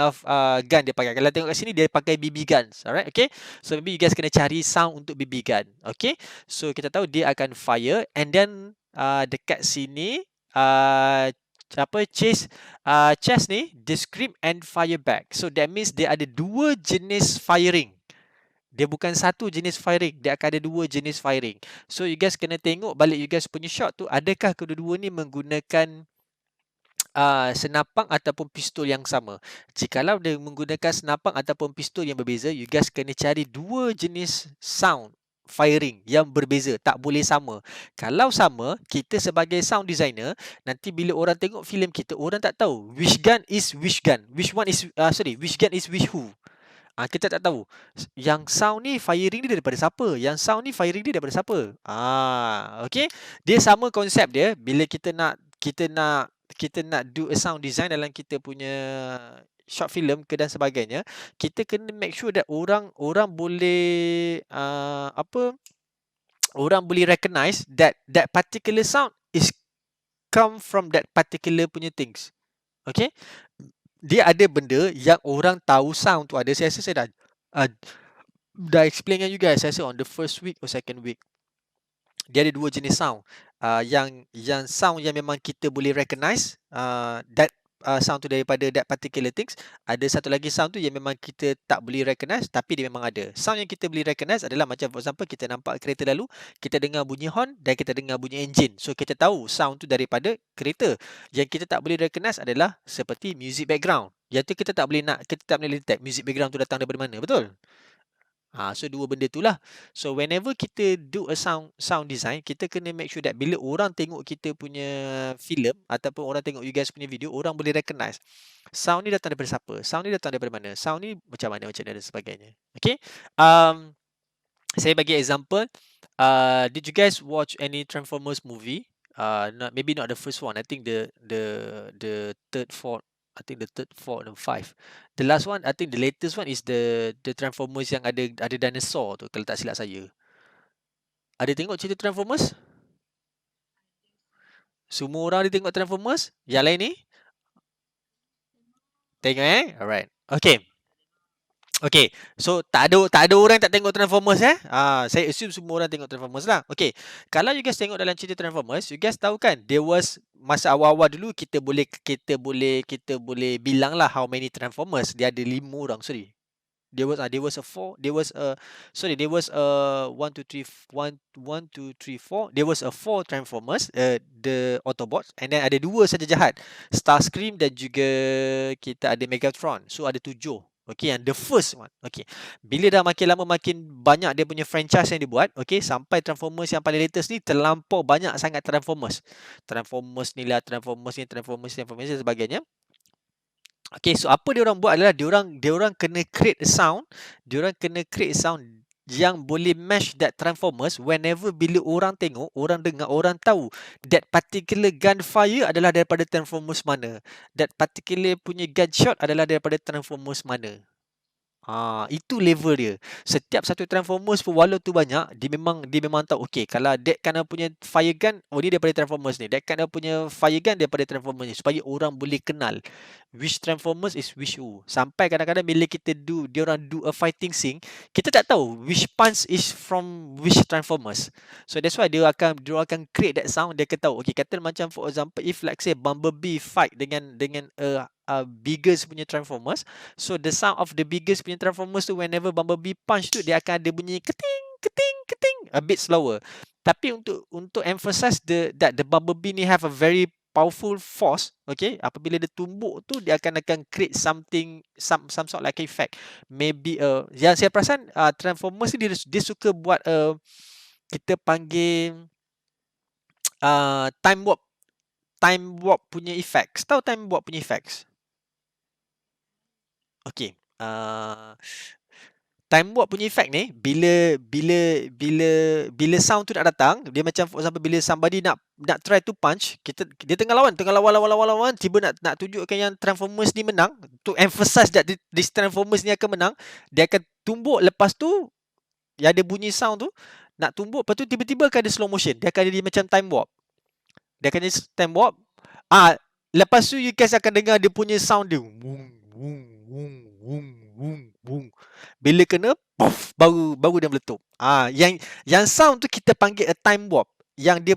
of gun dia pakai. Kalau tengok kat sini dia pakai BB guns. Alright, okay. So maybe you guys kena cari sound untuk BB gun. Okay. So kita tahu dia akan fire and then dekat sini Chase ni dia scream and fire back. So that means dia ada dua jenis firing. Dia bukan satu jenis firing, dia akan ada dua jenis firing. So you guys kena tengok balik you guys punya shot tu, adakah kedua-dua ni menggunakan senapang ataupun pistol yang sama. Jikalau dia menggunakan senapang ataupun pistol yang berbeza, you guys kena cari dua jenis sound firing yang berbeza, tak boleh sama. Kalau sama, kita sebagai sound designer, nanti bila orang tengok filem kita, orang tak tahu which gun is which gun, which gun is which who. Kita tak tahu yang sound ni firing dia daripada siapa, yang sound ni firing dia daripada siapa. Okay, dia sama konsep dia. Bila kita nak do a sound design dalam kita punya short film ke dan sebagainya, kita kena make sure that orang boleh orang boleh recognize that particular sound is come from that particular punya things. Okay, dia ada benda yang orang tahu sound tu ada. Saya rasa saya dah explain dengan you guys. Saya rasa on the first week or second week, dia ada dua jenis sound. Yang sound yang memang kita boleh recognize that sound tu daripada that particular things. Ada satu lagi sound tu yang memang kita tak boleh recognize tapi dia memang ada. Sound yang kita boleh recognize adalah macam for example kita nampak kereta lalu, kita dengar bunyi horn dan kita dengar bunyi engine. So kita tahu sound tu daripada kereta. Yang kita tak boleh recognize adalah seperti music background. Yang tu kita tak boleh detect music background tu datang daripada mana, betul? So dua benda tu lah. So whenever kita do a sound design, kita kena make sure that bila orang tengok kita punya filem ataupun orang tengok you guys punya video, orang boleh recognize sound ni datang daripada siapa, sound ni datang daripada mana, sound ni macam mana dan sebagainya. Okay. Saya bagi example. Did you guys watch any Transformers movie? Maybe not the first one. I think the third, fourth. I think the third, fourth, and five. The last one, I think the latest one is the Transformers yang ada dinosaur tu, kalau tak silap saya. Ada tengok cerita Transformers? Semua orang ada tengok Transformers? Yang lain ni? Tengok Alright. Okay. Okay, so tak ada orang yang tak tengok Transformers saya assume semua orang tengok Transformers lah. Okay, kalau you guys tengok dalam cerita Transformers, you guys tahu kan there was masa awal-awal dulu kita boleh bilang lah how many Transformers. Dia ada 5 orang, sorry. There was a 4. There was a 1 2 3 1 2 3 4. There was a 4 Transformers, the Autobots, and then ada 2 saja jahat, Starscream dan juga kita ada Megatron. So ada 7. Okay, and the first one. Okay, bila dah makin lama makin banyak dia punya franchise yang dibuat, okay, sampai Transformers yang paling latest ni terlampau banyak sangat Transformers. Transformers ni lah, Transformers ni, Transformers dan sebagainya. Okay, so apa dia orang buat adalah dia orang kena create a sound, yang boleh match that Transformers. Whenever bila orang tengok, orang dengar, orang tahu that particular gunfire adalah daripada Transformers mana, that particular punya gunshot adalah daripada Transformers mana. Itu level dia. Setiap satu Transformers pun walau tu banyak, dia memang tahu, okay, kalau that kind of punya fire gun, ni daripada Transformers ni, that kind of punya fire gun daripada Transformers ni, supaya orang boleh kenal which Transformers is which who. Sampai kadang-kadang bila dia orang do a fighting scene, kita tak tahu which punch is from which Transformers. So that's why dia akan create that sound. Dia akan tahu, okay, kata macam for example, if like say Bumblebee fight dengan biggest punya Transformers, so the sound of the biggest punya Transformers tu, whenever Bumblebee punch tu, dia akan ada bunyi keting keting keting, a bit slower. Tapi untuk emphasize that the Bumblebee ni have a very powerful force, okay, apabila dia tumbuk tu, dia akan create something, some sort like effect. Maybe yang saya perasan Transformers ni dia suka buat kita panggil time warp punya effects. Tahu time warp punya effects? Okay. Time warp punya effect ni, bila sound tu nak datang, dia macam for example bila somebody nak try to punch, dia tengah lawan, tiba nak tunjukkan yang Transformers ni menang, to emphasize that this Transformers ni akan menang, dia akan tumbuk, lepas tu yang ada bunyi sound tu, nak tumbuk, lepas tu tiba-tiba akan ada slow motion, dia akan jadi macam time warp. Lepas tu you guys akan dengar dia punya sound dia, wung wung wung wung wung wung. Bila kena puff, baru dia meletup. Yang sound tu kita panggil a time warp. Yang dia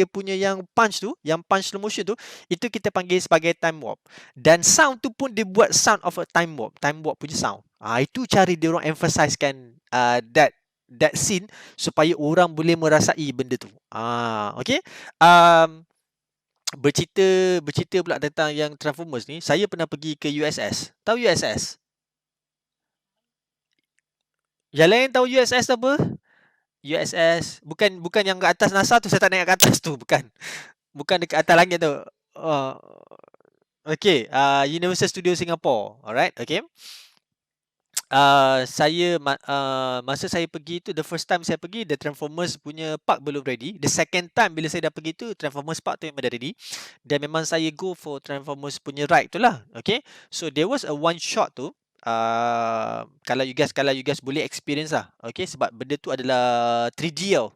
punya yang punch tu, yang punch slow motion tu, itu kita panggil sebagai time warp. Dan sound tu pun dia buat sound of a time warp punya sound. Itu cara dia orang emphasizekan that scene supaya orang boleh merasai benda tu. Okay. Bercerita pula tentang yang Transformers ni, saya pernah pergi ke USS. Tahu USS? Yang lain tahu USS apa? USS bukan yang kat atas NASA tu, saya tak naik kat atas tu, bukan dekat atas langit tu. Okay, Universal Studio Singapore. Alright, okay. Masa saya pergi tu, the first time saya pergi, the Transformers punya park belum ready. The second time bila saya dah pergi tu, Transformers park tu memang dah ready. Dan memang saya go for Transformers punya ride tu lah. Okay, so there was a one shot tu. Kalau you guys boleh experience lah, okay, sebab benda tu adalah 3D tau.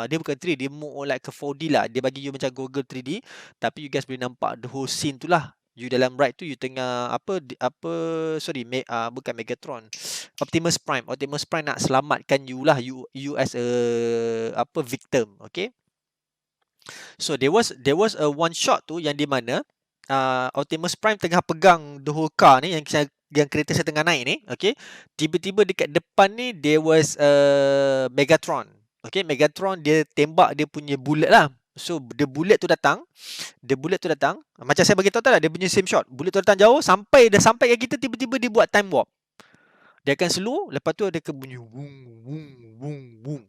Dia bukan 3D, dia more like a 4D lah. Dia bagi you macam Google 3D, tapi you guys boleh nampak the whole scene tu lah. You dalam ride tu, you tengah bukan Megatron, Optimus Prime nak selamatkan you lah, you as a victim. Okay, so there was a one shot tu yang di mana Optimus Prime tengah pegang the whole car ni, yang kereta saya tengah naik ni, okay. Tiba-tiba dekat depan ni there was Megatron. Okay, Megatron dia tembak dia punya bullet lah. So the bullet tu datang, macam saya bagi tahu tadi, dia punya same shot. Bullet tu datang jauh, sampai kat kita, tiba-tiba dia buat time warp. Dia akan slow, lepas tu ada ke bunyi wung wung wung wung.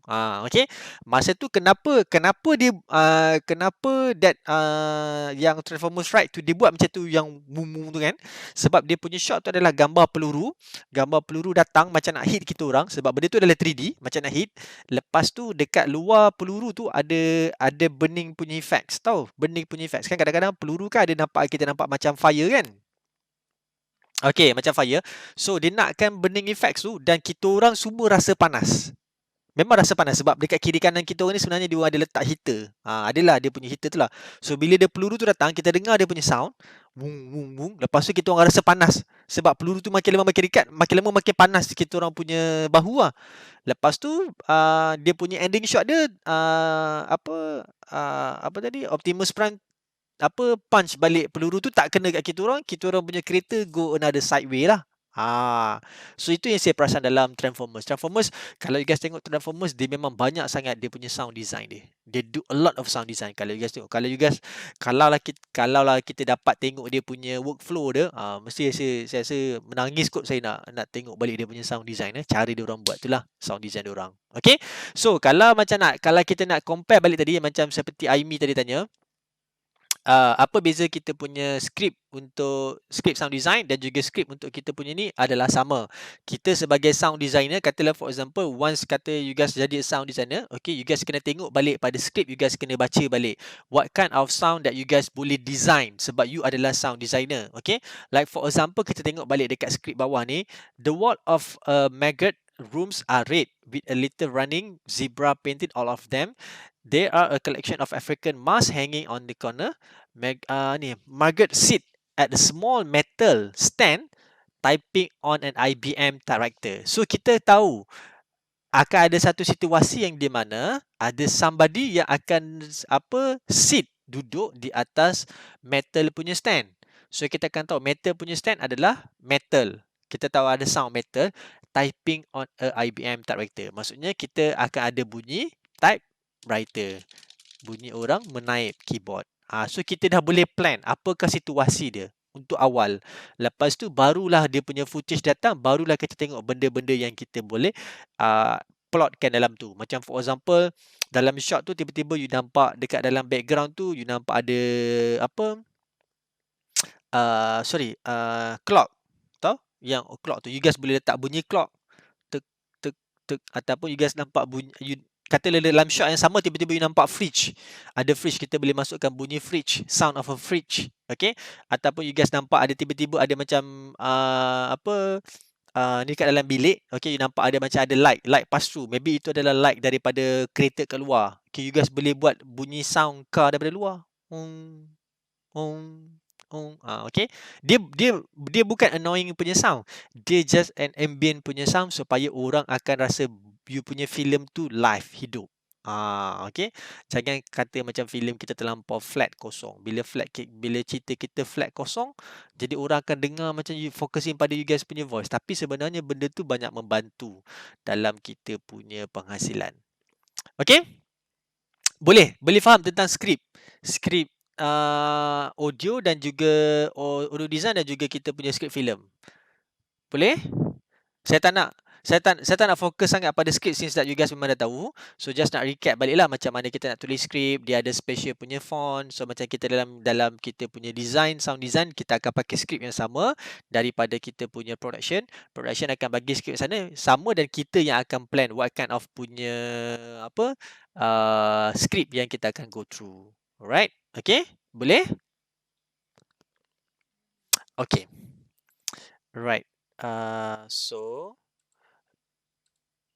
Okey. Masa tu kenapa dia kenapa that yang Transformers Ride tu dia buat macam tu yang wung wung tu kan? Sebab dia punya shot tu adalah gambar peluru. Gambar peluru datang macam nak hit kita orang sebab benda tu adalah 3D macam nak hit. Lepas tu dekat luar peluru tu ada burning punya effects tahu? Burning punya effects kan kadang-kadang peluru kan ada nampak kita nampak macam fire kan? Okey, macam fire. So, dia nakkan burning effects tu dan kita orang semua rasa panas. Memang rasa panas sebab dekat kiri kanan kita orang ni sebenarnya dia ada letak heater. Adalah dia punya heater tu lah. So, bila dia peluru tu datang, kita dengar dia punya sound. Wung, wung, wung. Lepas tu kita orang rasa panas. Sebab peluru tu makin lama makin dekat, makin lama makin panas kita orang punya bahu lah. Lepas tu, dia punya ending shot dia, apa tadi? Optimus Prime punch balik peluru tu tak kena kat kita orang punya kereta go another sideway lah. So itu yang saya perasan dalam Transformers. Transformers, kalau you guys tengok Transformers, dia memang banyak sangat dia punya sound design dia. Dia do a lot of sound design. Kalau you guys tengok, kalau lah kita dapat tengok dia punya workflow dia, mesti saya rasa menangis kot saya nak tengok balik dia punya sound design. Cara dia orang buat tu lah sound design dia orang. Okay, so kalau kita nak compare balik tadi macam seperti Aimi tadi tanya, apa beza kita punya skrip sound design dan juga skrip untuk kita punya ni adalah sama. Kita sebagai sound designer, katalah for example, once kata you guys jadi sound designer, okay, you guys kena tengok balik pada skrip, you guys kena baca balik what kind of sound that you guys boleh design sebab you adalah sound designer, okay. Like for example, kita tengok balik dekat skrip bawah ni, the wall of maggot rooms are red with a little running zebra painted all of them. There are a collection of African masks hanging on the corner. Margaret sit at a small metal stand typing on an IBM typewriter. So kita tahu akan ada satu situasi yang di mana ada somebody yang akan sit duduk di atas metal punya stand. So kita akan tahu metal punya stand adalah metal. Kita tahu ada sound metal typing on a IBM typewriter. Maksudnya kita akan ada bunyi typewriter. Bunyi orang menaip keyboard. So kita dah boleh plan apakah situasi dia untuk awal. Lepas tu barulah dia punya footage datang, barulah kita tengok benda-benda yang kita boleh plotkan dalam tu. Macam for example, dalam shot tu tiba-tiba you nampak dekat dalam background tu you nampak ada clock. Tahu? Yang clock tu you guys boleh letak bunyi clock. Tek tek tek ataupun you guys nampak bunyi katalah dalam shot yang sama tiba-tiba you nampak fridge. Ada fridge, kita boleh masukkan bunyi fridge, sound of a fridge. Okay? Ataupun you guys nampak ada tiba-tiba ada macam ni kat dalam bilik. Okay, you nampak ada macam ada light pass through. Maybe itu adalah light daripada kereta keluar. Okay, you guys boleh buat bunyi sound car daripada luar. Okay. Dia bukan annoying punya sound. Dia just an ambient punya sound supaya orang akan rasa you punya filem tu live, hidup. Okay. Jangan kata macam filem kita terlampau flat, kosong. Bila cerita kita flat, kosong, jadi orang akan dengar macam you focusing pada you guys punya voice. Tapi sebenarnya benda tu banyak membantu dalam kita punya penghasilan. Okay. Boleh faham tentang skrip audio dan juga audio design dan juga kita punya skrip filem. Boleh? Saya tak nak fokus sangat pada skrip since that you guys memang dah tahu. So just nak recap baliklah macam mana kita nak tulis skrip, dia ada special punya font. So macam kita dalam kita punya design, sound design, kita akan pakai skrip yang sama daripada kita punya production. Production akan bagi skrip sana sama dan kita yang akan plan what kind of punya skrip yang kita akan go through. Alright? Okay? Boleh? Okay. Right. So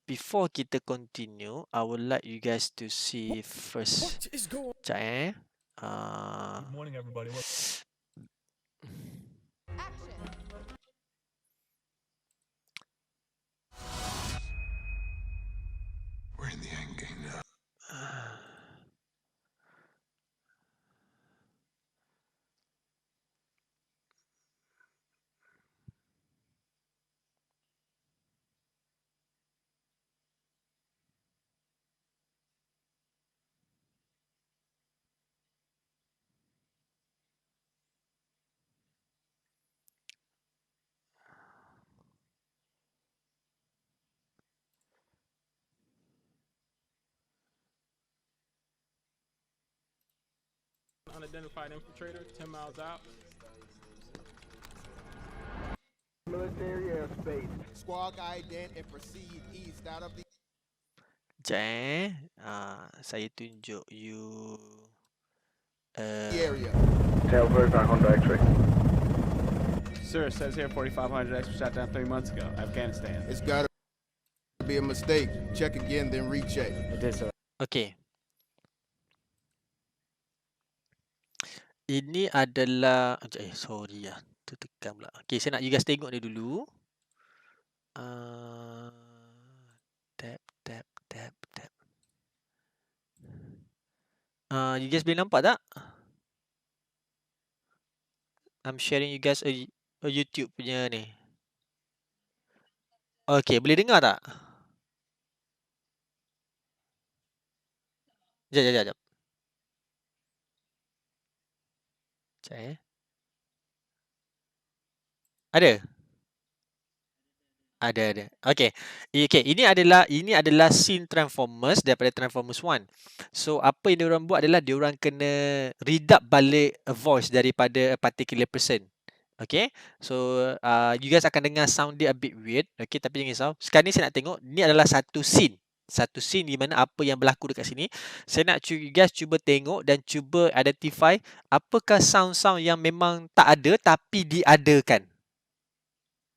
before kita continue, I would like you guys to see first. Sekejap Good morning, everybody. We're in the end game now. unidentified infiltrator 10 miles out. Military airspace. Squawk ident and proceed east out of the Sekejap saya tunjuk you area. Tail verify Honda X-ray. Sir, it says here 4500 X was shot down 3 months ago, Afghanistan. It's gotta be a mistake. Check again, then recheck. It is, sir. Okay. Ini adalah sorry lah, tertekan pula. Okay, saya nak you guys tengok ni dulu. Tap. You guys boleh nampak tak? I'm sharing you guys a YouTube punya ni. Okay, boleh dengar tak? Sekejap. Sekejap. Ada? Ada. Okay. Ini adalah scene Transformers daripada Transformers 1. So apa yang diorang buat adalah diorang kena read up balik a voice daripada a particular person. Okay. So you guys akan dengar sound dia a bit weird. Okay, tapi jangan risau. Sekarang ni saya nak tengok ni adalah satu scene di mana apa yang berlaku dekat sini. Saya nak you guys cuba tengok dan cuba identify apakah sound-sound yang memang tak ada tapi diadakan.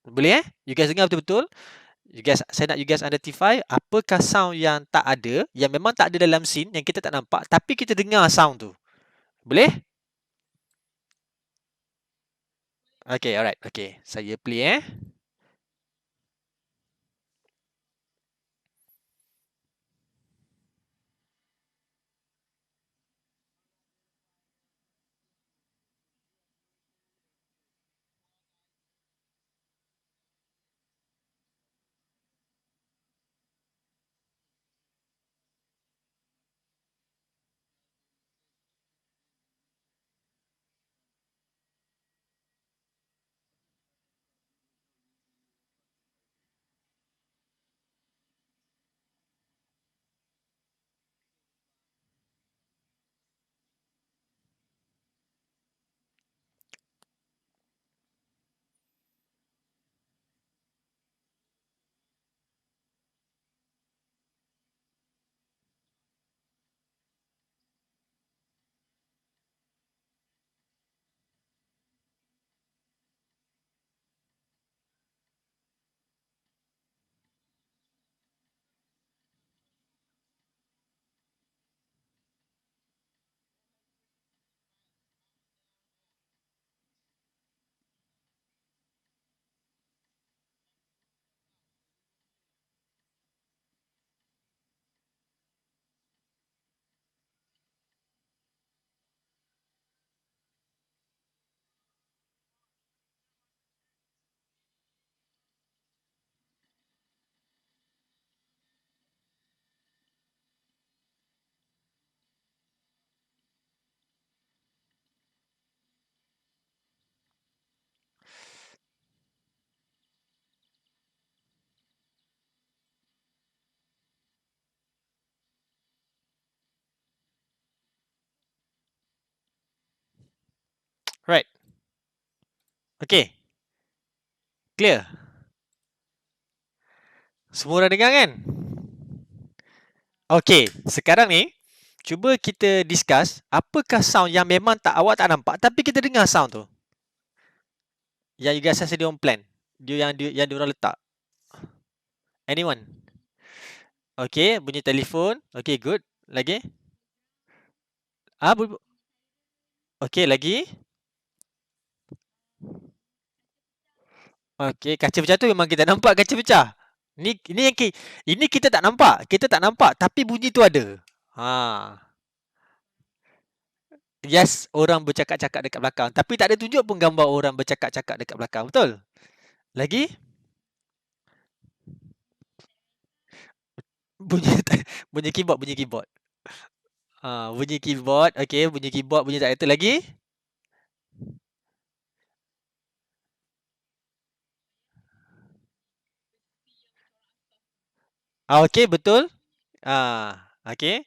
Boleh You guys dengar betul-betul? Saya nak you guys identify apakah sound yang tak ada, yang memang tak ada dalam scene, yang kita tak nampak, tapi kita dengar sound tu. Boleh? Okay, alright. Okay, saya play Right. Okay. Clear? Semua orang dengar kan? Okay, sekarang ni cuba kita discuss apakah sound yang memang awak tak nampak tapi kita dengar sound tu. Yang you guys rasa dia orang plan. Yang diorang letak. Anyone? Okay, bunyi telefon. Okay, good. Lagi? Okay, lagi? Okay, kaca pecah tu memang kita nampak kaca pecah. Ini kita tak nampak. Kita tak nampak tapi bunyi tu ada. Yes, orang bercakap-cakap dekat belakang. Tapi tak ada tunjuk pun gambar orang bercakap-cakap dekat belakang. Betul? Lagi? Bunyi keyboard. Bunyi keyboard. Okay, bunyi keyboard. Bunyi tak ada tu. Lagi? Okay, betul. Okay.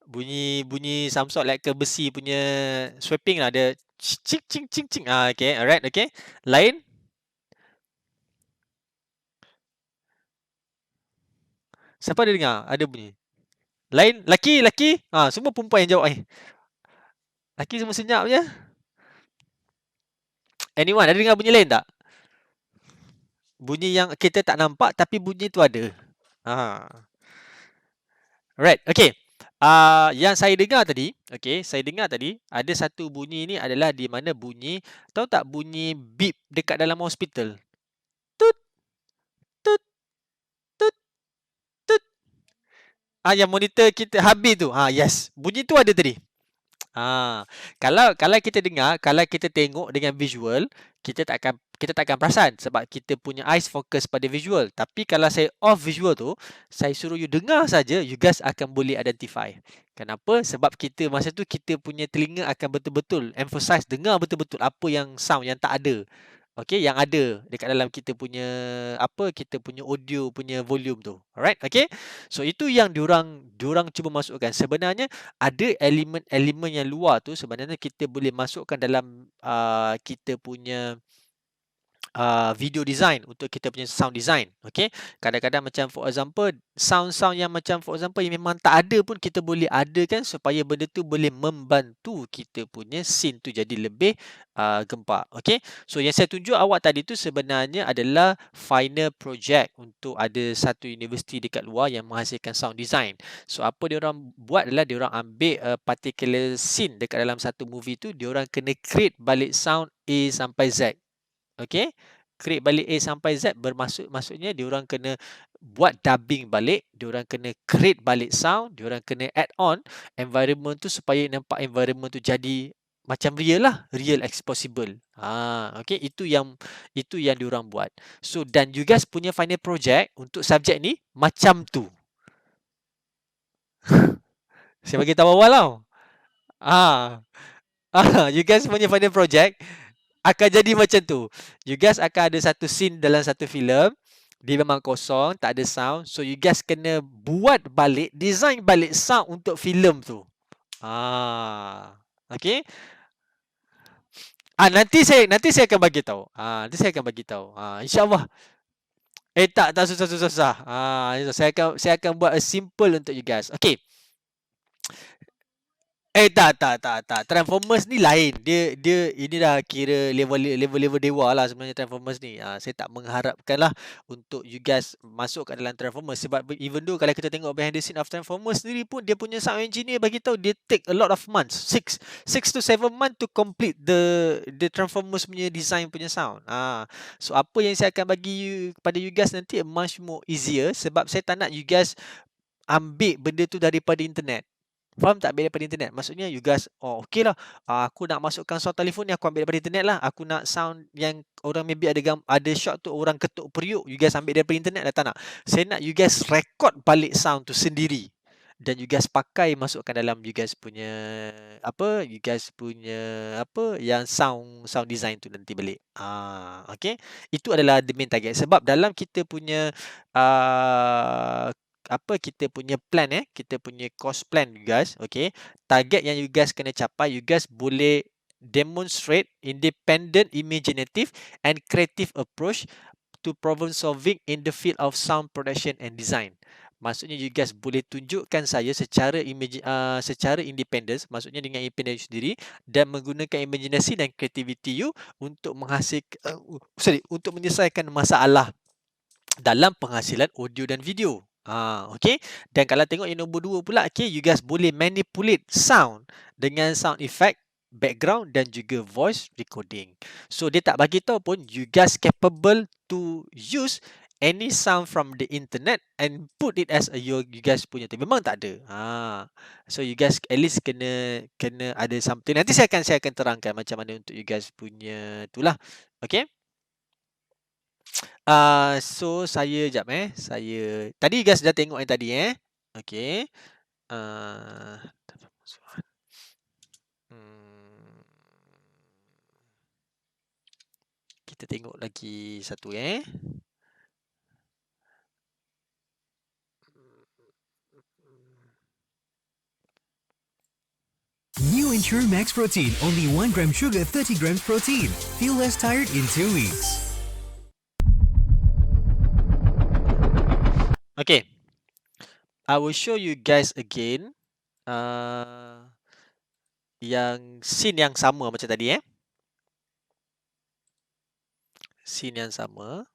Bunyi some sort like ke besi punya sweeping lah. Ada cing cing cing cing. Okay. Alright. Okay. Lain? Siapa ada dengar? Ada bunyi. Lain? Laki? Semua perempuan yang jawab. Laki semua senyap je. Anyone ada dengar bunyi lain tak? Bunyi yang kita tak nampak tapi bunyi tu ada. Right. Okay. Yang saya dengar tadi, ada satu bunyi ni adalah di mana bunyi, tahu tak bunyi beep dekat dalam hospital? Tut, tut, tut, tut. Yang monitor kita habis tu. Yes. Bunyi tu ada tadi. Kalau kita dengar, kalau kita tengok dengan visual, kita takkan perasan sebab kita punya eyes fokus pada visual. Tapi kalau saya off visual tu, saya suruh you dengar saja, you guys akan boleh identify. Kenapa? Sebab kita masa tu kita punya telinga akan betul-betul emphasize dengar betul-betul apa yang sound yang tak ada. Okay, yang ada dekat dalam kita punya kita punya audio punya volume tu. Alright, okay. So itu yang diorang cuba masukkan. Sebenarnya ada elemen-elemen yang luar tu sebenarnya kita boleh masukkan dalam kita punya video design untuk kita punya sound design. Okay, kadang-kadang macam for example sound-sound yang macam for example yang memang tak ada pun kita boleh adakan supaya benda tu boleh membantu kita punya scene tu jadi lebih gempak. Okay, so yang saya tunjuk awak tadi tu sebenarnya adalah final project untuk ada satu universiti dekat luar yang menghasilkan sound design. So apa diorang buat adalah diorang ambil particular scene dekat dalam satu movie tu, diorang kena create balik sound A sampai Z. Okay, create balik A sampai Z maksudnya diorang kena buat dubbing balik, diorang kena create balik sound, diorang kena add on environment tu supaya nampak environment tu jadi macam real lah, real as possible. Okay, itu yang diorang buat. So dan you guys punya final project untuk subjek ni macam tu. Saya bagi tahu awal tau. You guys punya final project akan jadi macam tu. You guys akan ada satu scene dalam satu filem, dia memang kosong, tak ada sound. So you guys kena buat balik, design balik sound untuk filem tu. Okay. Nanti saya akan bagi tahu. InsyaAllah. Tak susah. Saya akan buat a simple untuk you guys. Okay. Tak. Transformers ni lain. Dia ini dah kira level dewa lah sebenarnya Transformers ni. Saya tak mengharapkan lah untuk you guys masuk kat dalam Transformers sebab even though kalau kita tengok behind the scene of Transformers sendiri pun dia punya sound engineer bagi tahu dia take a lot of months. 6 to 7 months to complete the Transformers punya design punya sound. So apa yang saya akan bagi kepada you guys nanti much more easier sebab saya tak nak you guys ambil benda tu daripada internet. Faham tak? Ambil daripada internet. Maksudnya you guys, okey lah. Aku nak masukkan sound telefon ni, aku ambil daripada internet lah. Aku nak sound yang orang maybe ada shot tu orang ketuk periuk. You guys ambil daripada internet lah. Tak nak. Saya nak you guys record balik sound tu sendiri. Dan you guys pakai masukkan dalam you guys punya yang sound design tu nanti balik. Okay. Itu adalah the main target. Sebab dalam kita punya kita punya plan kita punya cost plan you guys, okay, target yang you guys kena capai, you guys boleh demonstrate independent, imaginative and creative approach to problem solving in the field of sound production and design. Maksudnya you guys boleh tunjukkan saya secara independent, maksudnya dengan independent sendiri dan menggunakan imaginasi dan creativity you untuk untuk menyelesaikan masalah dalam penghasilan audio dan video. Okay. Dan kalau tengok yang nombor 2 pula, okay, you guys boleh manipulate sound dengan sound effect, background dan juga voice recording. So dia tak bagi tahu pun you guys capable to use any sound from the internet and put it as you guys punya tu. Memang tak ada. So you guys at least kena ada something. Nanti saya akan terangkan macam mana untuk you guys punya itulah. Okay. So saya jap saya tadi guys dah tengok yang tadi okey. Kita tengok lagi satu Ensure Max Protein, only 1 gram sugar, 30 grams protein. Feel less tired in 2 weeks. Okay, I will show you guys again yang scene yang sama macam tadi Scene yang sama.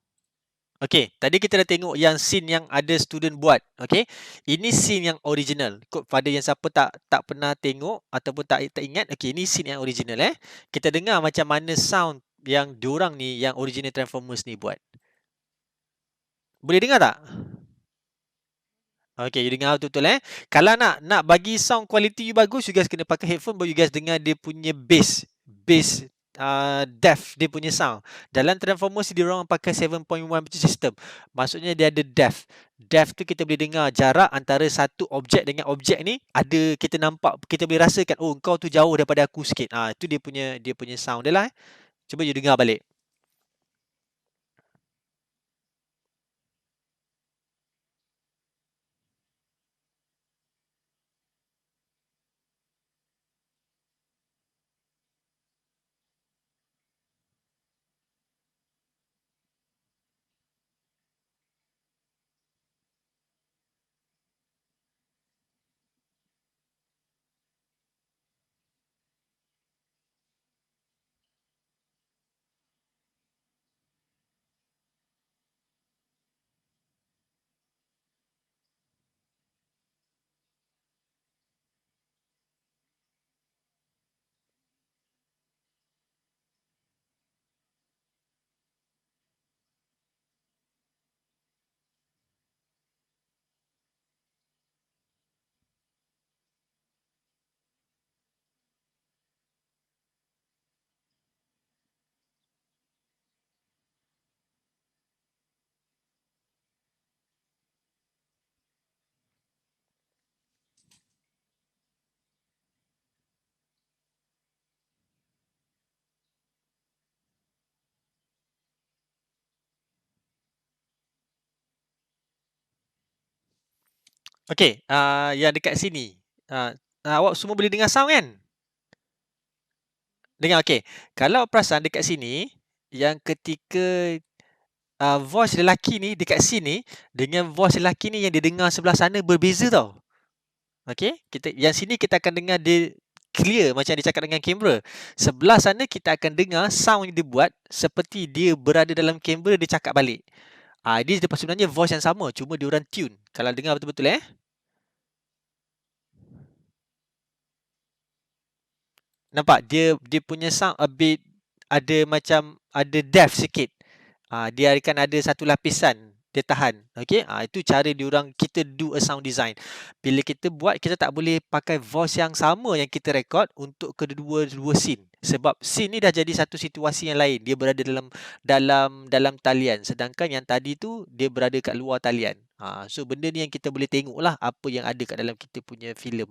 Okay, tadi kita dah tengok yang scene yang ada student buat. Okay, ini scene yang original. Pada yang siapa tak pernah tengok ataupun tak ingat, okay, ini scene yang original Kita dengar macam mana sound yang diorang ni, yang original Transformers ni buat. Boleh dengar tak? Okay, you dengar betul-betul Kalau nak bagi sound quality you bagus, you guys kena pakai headphone baru you guys dengar dia punya bass depth dia punya sound. Dalam Transformers dia orang pakai 7.1 punya sistem. Maksudnya dia ada depth. Depth tu kita boleh dengar jarak antara satu objek dengan objek ni, ada kita nampak, kita boleh rasakan oh kau tu jauh daripada aku sikit. Itu dia punya sound dia lah Cuba you dengar balik. Okay, yang dekat sini. Awak semua boleh dengar sound kan? Dengar, okay. Kalau perasan dekat sini, yang ketika voice lelaki ni dekat sini dengan voice lelaki ni yang dia dengar sebelah sana berbeza tau. Okay, yang sini kita akan dengar dia clear macam dia cakap dengan kamera. Sebelah sana kita akan dengar sound yang dia buat seperti dia berada dalam kamera, dia cakap balik. Dia sebenarnya voice yang sama, cuma dia orang tune. Kalau dengar betul-betul Nampak dia punya sound a bit ada macam ada depth sikit. Dia akan ada satu lapisan dia tahan. Okey, itu cara diorang kita do a sound design. Bila kita buat, kita tak boleh pakai voice yang sama yang kita record untuk kedua-dua scene. Sebab scene ni dah jadi satu situasi yang lain. Dia berada dalam talian. Sedangkan yang tadi tu dia berada kat luar talian. So benda ni yang kita boleh tengok lah apa yang ada kat dalam kita punya filem.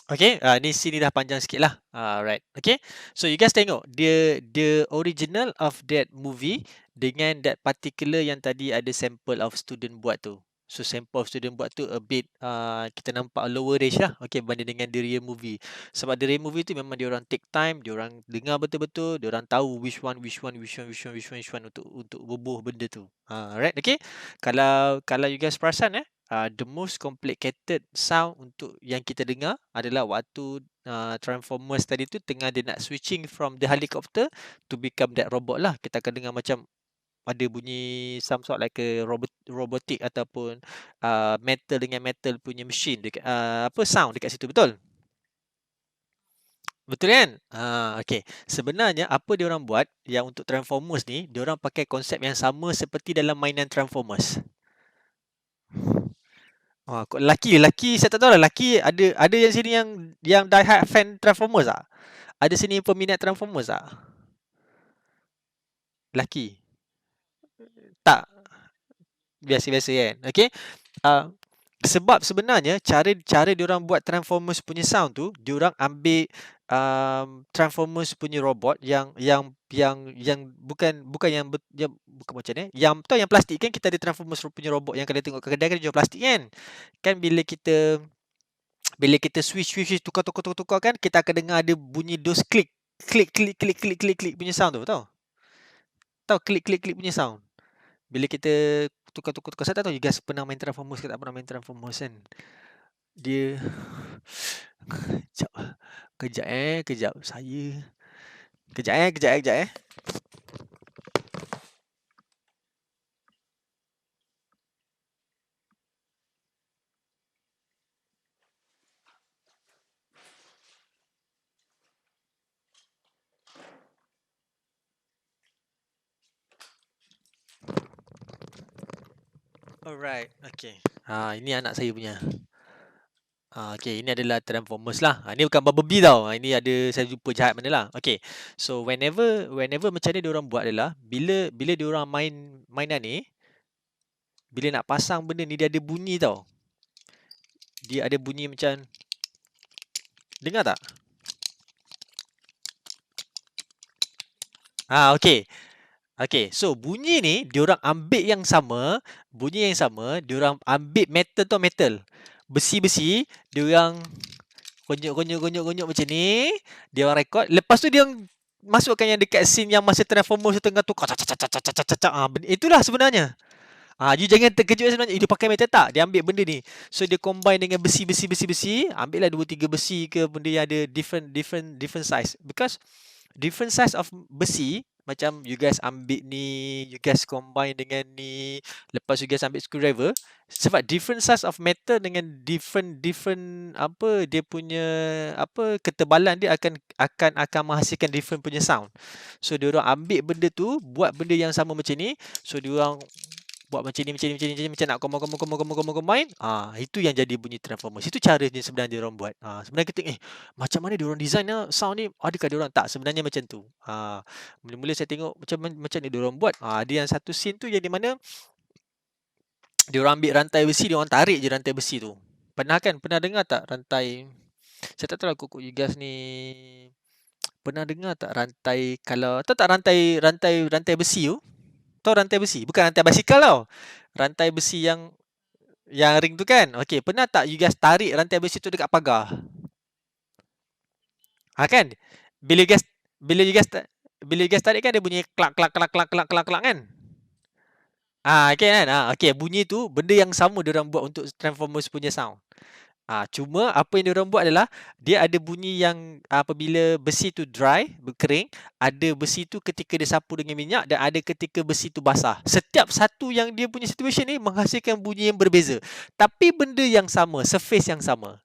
Okay, ni sini dah panjang sikit lah. Right, okay. So you guys tengok the original of that movie dengan that particular yang tadi ada sample of student buat tu. So sample of student buat tu a bit kita nampak lower range lah, okay, berbanding dengan the real movie. Sebab the real movie tu memang dia orang take time, dia orang dengar betul-betul, dia orang tahu which one untuk bubuh benda tu. Right, okay. Kalau you guys perasan the most complicated sound untuk yang kita dengar adalah waktu Transformers tadi tu tengah dia nak switching from the helicopter to become that robot lah. Kita akan dengar macam ada bunyi some sort like a robotic ataupun metal dengan metal punya machine dekat sound dekat situ, betul? Betul kan? Okay. Sebenarnya apa dia orang buat yang untuk Transformers ni, dia orang pakai konsep yang sama seperti dalam mainan Transformers. Lelaki saya tak tahu lah, lelaki ada yang sini yang die hard fan Transformers tak? Ada sini peminat Transformers tak? Lelaki? Tak. Biasa-biasa kan. Okay. Sebab sebenarnya cara diorang buat Transformers punya sound tu, diorang ambil Transformers punya robot yang bukan yang bukan macam ni. Yang tahu yang plastik kan, kita ada Transformers punya robot yang kalian tengok kat kedai kan jual plastik kan. Kan bila kita switch tukar kan, kita akan dengar ada bunyi dos klik punya sound tu, tahu? Tahu klik punya sound. Bila kita tukar. Saya tak tahu you guys pernah main Transformers ke tak pernah main Transformers kan. Dia kejap saya kejap. Alright, okay. Ini anak saya punya. Okay, ini adalah Transformers lah. Ini bukan Bumblebee tau. Ini ada saya jumpa jahat mana lah. Okay, so whenever macam ni diorang buat adalah bila diorang mainan ni, bila nak pasang benda ni dia ada bunyi tau. Dia ada bunyi macam, dengar tak? Okay. Okay, so bunyi ni diorang ambil yang sama, diorang ambil metal, besi, diorang gonyok macam ni, diorang record, lepas tu diorang masukkan yang dekat scene yang masa Transformers tengah tukar, itulah sebenarnya. You jangan terkejut sebenarnya, dia pakai metal tak? Dia ambil benda ni. So dia combine dengan besi, ambillah 2-3 besi ke benda yang ada different size. Because different size of besi, macam you guys ambil ni, you guys combine dengan ni, lepas you guys ambil screwdriver, sebab different size of metal dengan different dia punya ketebalan dia akan menghasilkan different punya sound. So dia orang ambil benda tu, buat benda yang sama macam ni. So dia orang buat macam ni macam nak combine. Itu yang jadi bunyi Transformers. Itu caranya sebenarnya dia orang buat. Sebenarnya kita macam mana dia orang design sound ni? Adakah dia orang tak? Sebenarnya macam tu. Mula-mula saya tengok macam ni dia orang buat. Ada yang satu scene tu yang di mana dia orang ambil rantai besi, dia orang tarik je rantai besi tu. Pernah dengar tak rantai? Saya tak tahu lah kok you guys ni pernah dengar tak rantai, kalau tahu tak rantai besi tu? Tahu rantai besi? Bukan rantai basikal tau. Rantai besi yang ring tu kan. Okay, pernah tak you guys tarik rantai besi tu dekat pagar? Kan? Bila you guys tarik kan dia bunyi klak kan? Okay kan? Okay, bunyi tu benda yang sama dia orang buat untuk Transformers punya sound. Cuma apa yang diorang buat adalah dia ada bunyi yang apabila besi tu dry, berkering, ada besi tu ketika dia sapu dengan minyak dan ada ketika besi tu basah. Setiap satu yang dia punya situation ni menghasilkan bunyi yang berbeza. Tapi benda yang sama, surface yang sama.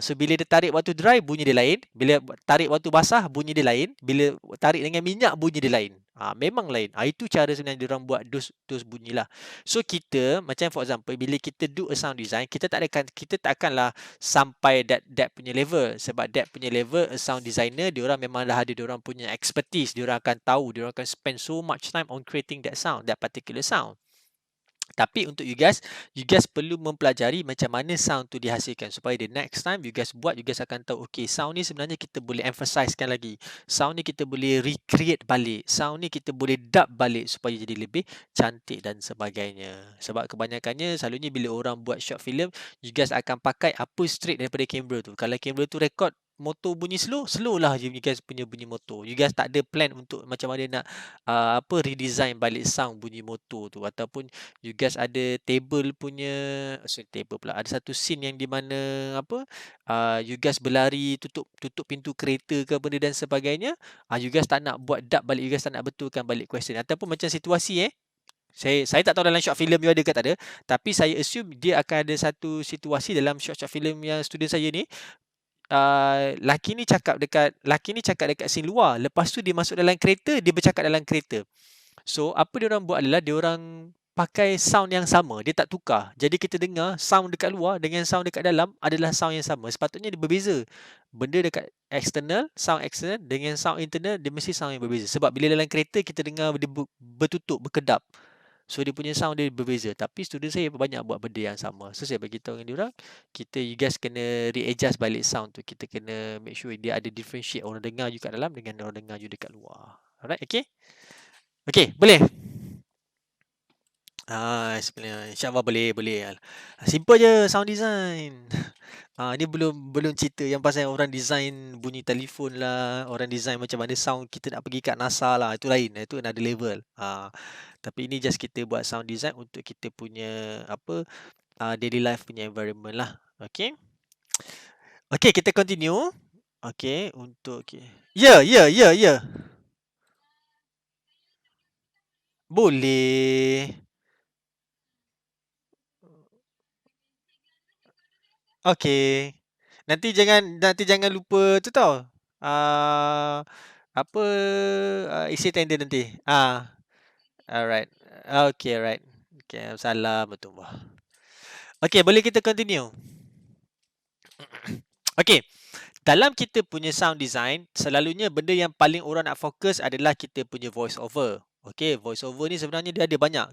So bila dia tarik waktu dry, bunyi dia lain. Bila tarik waktu basah, bunyi dia lain. Bila tarik dengan minyak, bunyi dia lain. Memang lain. Itu cara sebenarnya diorang buat dos bunyi lah. So kita, macam for example, bila kita do a sound design, kita tak akanlah sampai that punya level. Sebab that punya level, a sound designer, diorang memang dah ada diorang punya expertise. Diorang akan tahu, diorang akan spend so much time on creating that sound, that particular sound. Tapi untuk you guys perlu mempelajari macam mana sound tu dihasilkan supaya the next time you guys buat, you guys akan tahu, okay, sound ni sebenarnya kita boleh emphasizekan lagi. Sound ni kita boleh recreate balik. Sound ni kita boleh dub balik supaya jadi lebih cantik dan sebagainya. Sebab kebanyakannya selalunya bila orang buat short film, you guys akan pakai apa straight daripada kamera tu. Kalau kamera tu record motor bunyi slow lah je you guys punya bunyi motor. You guys tak ada plan untuk macam mana nak redesign balik sound bunyi motor tu, ataupun you guys ada table punya, table pula, ada satu scene yang di mana you guys berlari tutup pintu kereta ke benda dan sebagainya, you guys tak nak buat dub balik, you guys tak nak betulkan balik question, ataupun macam situasi saya tak tahu dalam short film you ada ke tak ada, tapi saya assume dia akan ada satu situasi dalam short film yang student saya ni. Laki ni cakap dekat scene luar, lepas tu dia masuk dalam kereta, dia bercakap dalam kereta. So apa dia orang buat adalah dia orang pakai sound yang sama, dia tak tukar. Jadi kita dengar sound dekat luar dengan sound dekat dalam adalah sound yang sama. Sepatutnya dia berbeza. Benda dekat sound external dengan sound internal dia mesti sound yang berbeza. Sebab bila dalam kereta kita dengar dia bertutup, berkedap. So dia punya sound dia berbeza. Tapi student saya banyak buat benda yang sama. So saya bagi tahu dengan dia orang, you guys kena readjust balik sound tu. Kita kena make sure dia ada differentiate orang dengar you kat dalam dengan orang dengar you dekat luar. Alright, okay? Okay, boleh? Sebenarnya insya-Allah boleh. Simple je sound design. Ni belum cerita yang pasal orang design bunyi telefon lah, orang design macam mana sound kita nak pergi kat NASA lah, itu lain, itu another level. Tapi ini just kita buat sound design untuk kita punya daily life punya environment lah. Okay. Okay, kita continue. Okay, Ya. Boleh. Okay. Nanti jangan lupa tu tau. Isi tender nanti. Alright. Okay, alright. Okay, salam warahmatullahi. Okay, boleh kita continue. Okay. Dalam kita punya sound design, selalunya benda yang paling orang nak fokus adalah kita punya voice over. Okay, voice over ni sebenarnya dia ada banyak.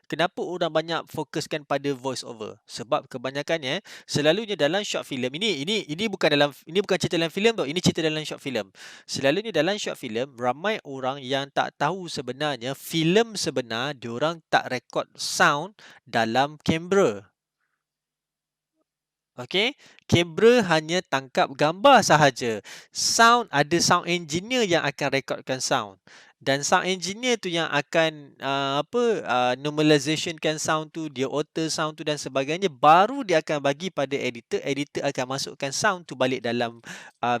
Kenapa orang banyak fokuskan pada voice over? Sebab kebanyakannya selalunya dalam short film ini bukan cerita dalam filem tau, ini cerita dalam short film. Selalunya dalam short film ramai orang yang tak tahu sebenarnya filem sebenar diorang tak rekod sound dalam kamera. Okay, kamera hanya tangkap gambar sahaja. Ada sound engineer yang akan rekodkan sound. Dan sound engineer tu yang akan normalizationkan sound tu, dia alter sound tu dan sebagainya, baru dia akan bagi pada editor akan masukkan sound tu balik dalam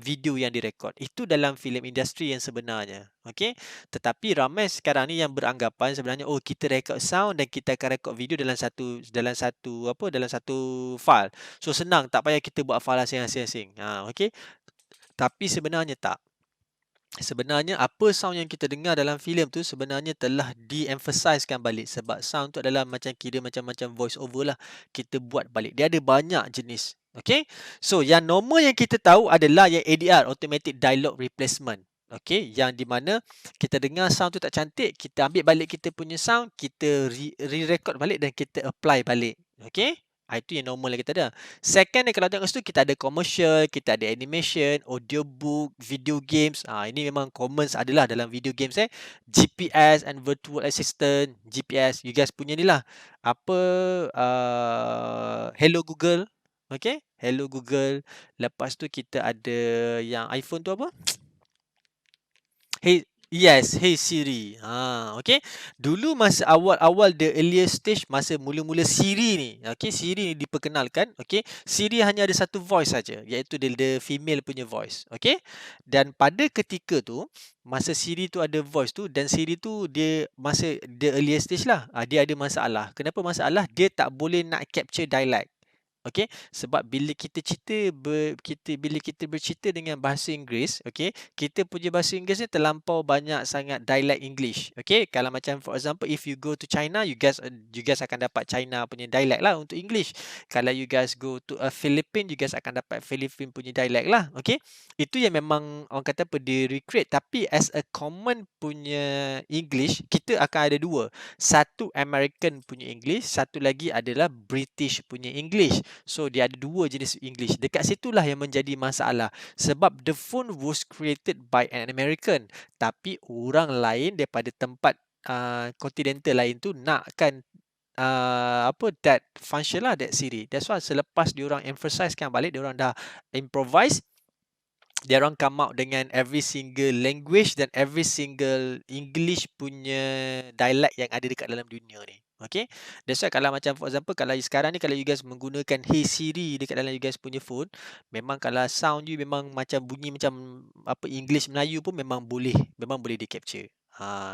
video yang direkod. Itu dalam filem industri yang sebenarnya. Okay, tetapi ramai sekarang ni yang beranggapan sebenarnya kita rekod sound dan kita akan rekod video dalam satu file. So senang, tak payah kita buat file asing-asing. Okay, tapi sebenarnya tak. Sebenarnya apa sound yang kita dengar dalam filem tu sebenarnya telah de-emphasizekan balik, sebab sound tu adalah macam voice over lah, kita buat balik. Dia ada banyak jenis. Okay, so yang normal yang kita tahu adalah yang ADR, Automatic Dialogue Replacement. Okay, yang di mana kita dengar sound tu tak cantik, kita ambil balik kita punya sound, kita re-record balik dan kita apply balik. Okay, itu yang normal yang kita ada. Second, kalau tengok situ kita ada commercial, kita ada animation, audiobook, video games. Ini memang common adalah dalam video games. GPS and virtual assistant. GPS, you guys punya ni lah. Hello Google. Okay, Hello Google. Lepas tu kita ada yang iPhone tu apa? Hey Siri. Okay. Dulu masa awal-awal the earlier stage, masa mula-mula Siri ni, okay, Siri ni diperkenalkan, okay, Siri hanya ada satu voice saja, iaitu the female punya voice, okay. Dan pada ketika tu, masa Siri tu ada voice tu, dan Siri tu dia masa the earlier stage lah, dia ada masalah. Kenapa masalah? Dia tak boleh nak capture dialect. Okey, sebab bila kita cerita bila kita bercerita dengan bahasa Inggeris, okey, kita punya bahasa Inggeris ni terlampau banyak sangat dialect English. Okey, kalau macam for example if you go to China, you guys akan dapat China punya dialect lah untuk English. Kalau you guys go to a Philippines, you guys akan dapat Philippine punya dialect lah. Okey. Itu yang memang orang kata apa dia recreate, tapi as a common punya English, kita akan ada dua. Satu American punya English, satu lagi adalah British punya English. So dia ada dua jenis English. Dekat situlah yang menjadi masalah. Sebab the phone was created by an American, tapi orang lain daripada tempat continental lain tu nakkan that function lah, that Siri. That's why selepas diorang emphasizekan balik, diorang dah improvise, diorang come out dengan every single language dan every single English punya dialect yang ada dekat dalam dunia ni. Okay, that's why kalau macam for example, kalau sekarang ni kalau you guys menggunakan Hey Siri dekat dalam you guys punya phone, memang kalau sound you memang macam bunyi macam apa English Melayu pun memang boleh di capture.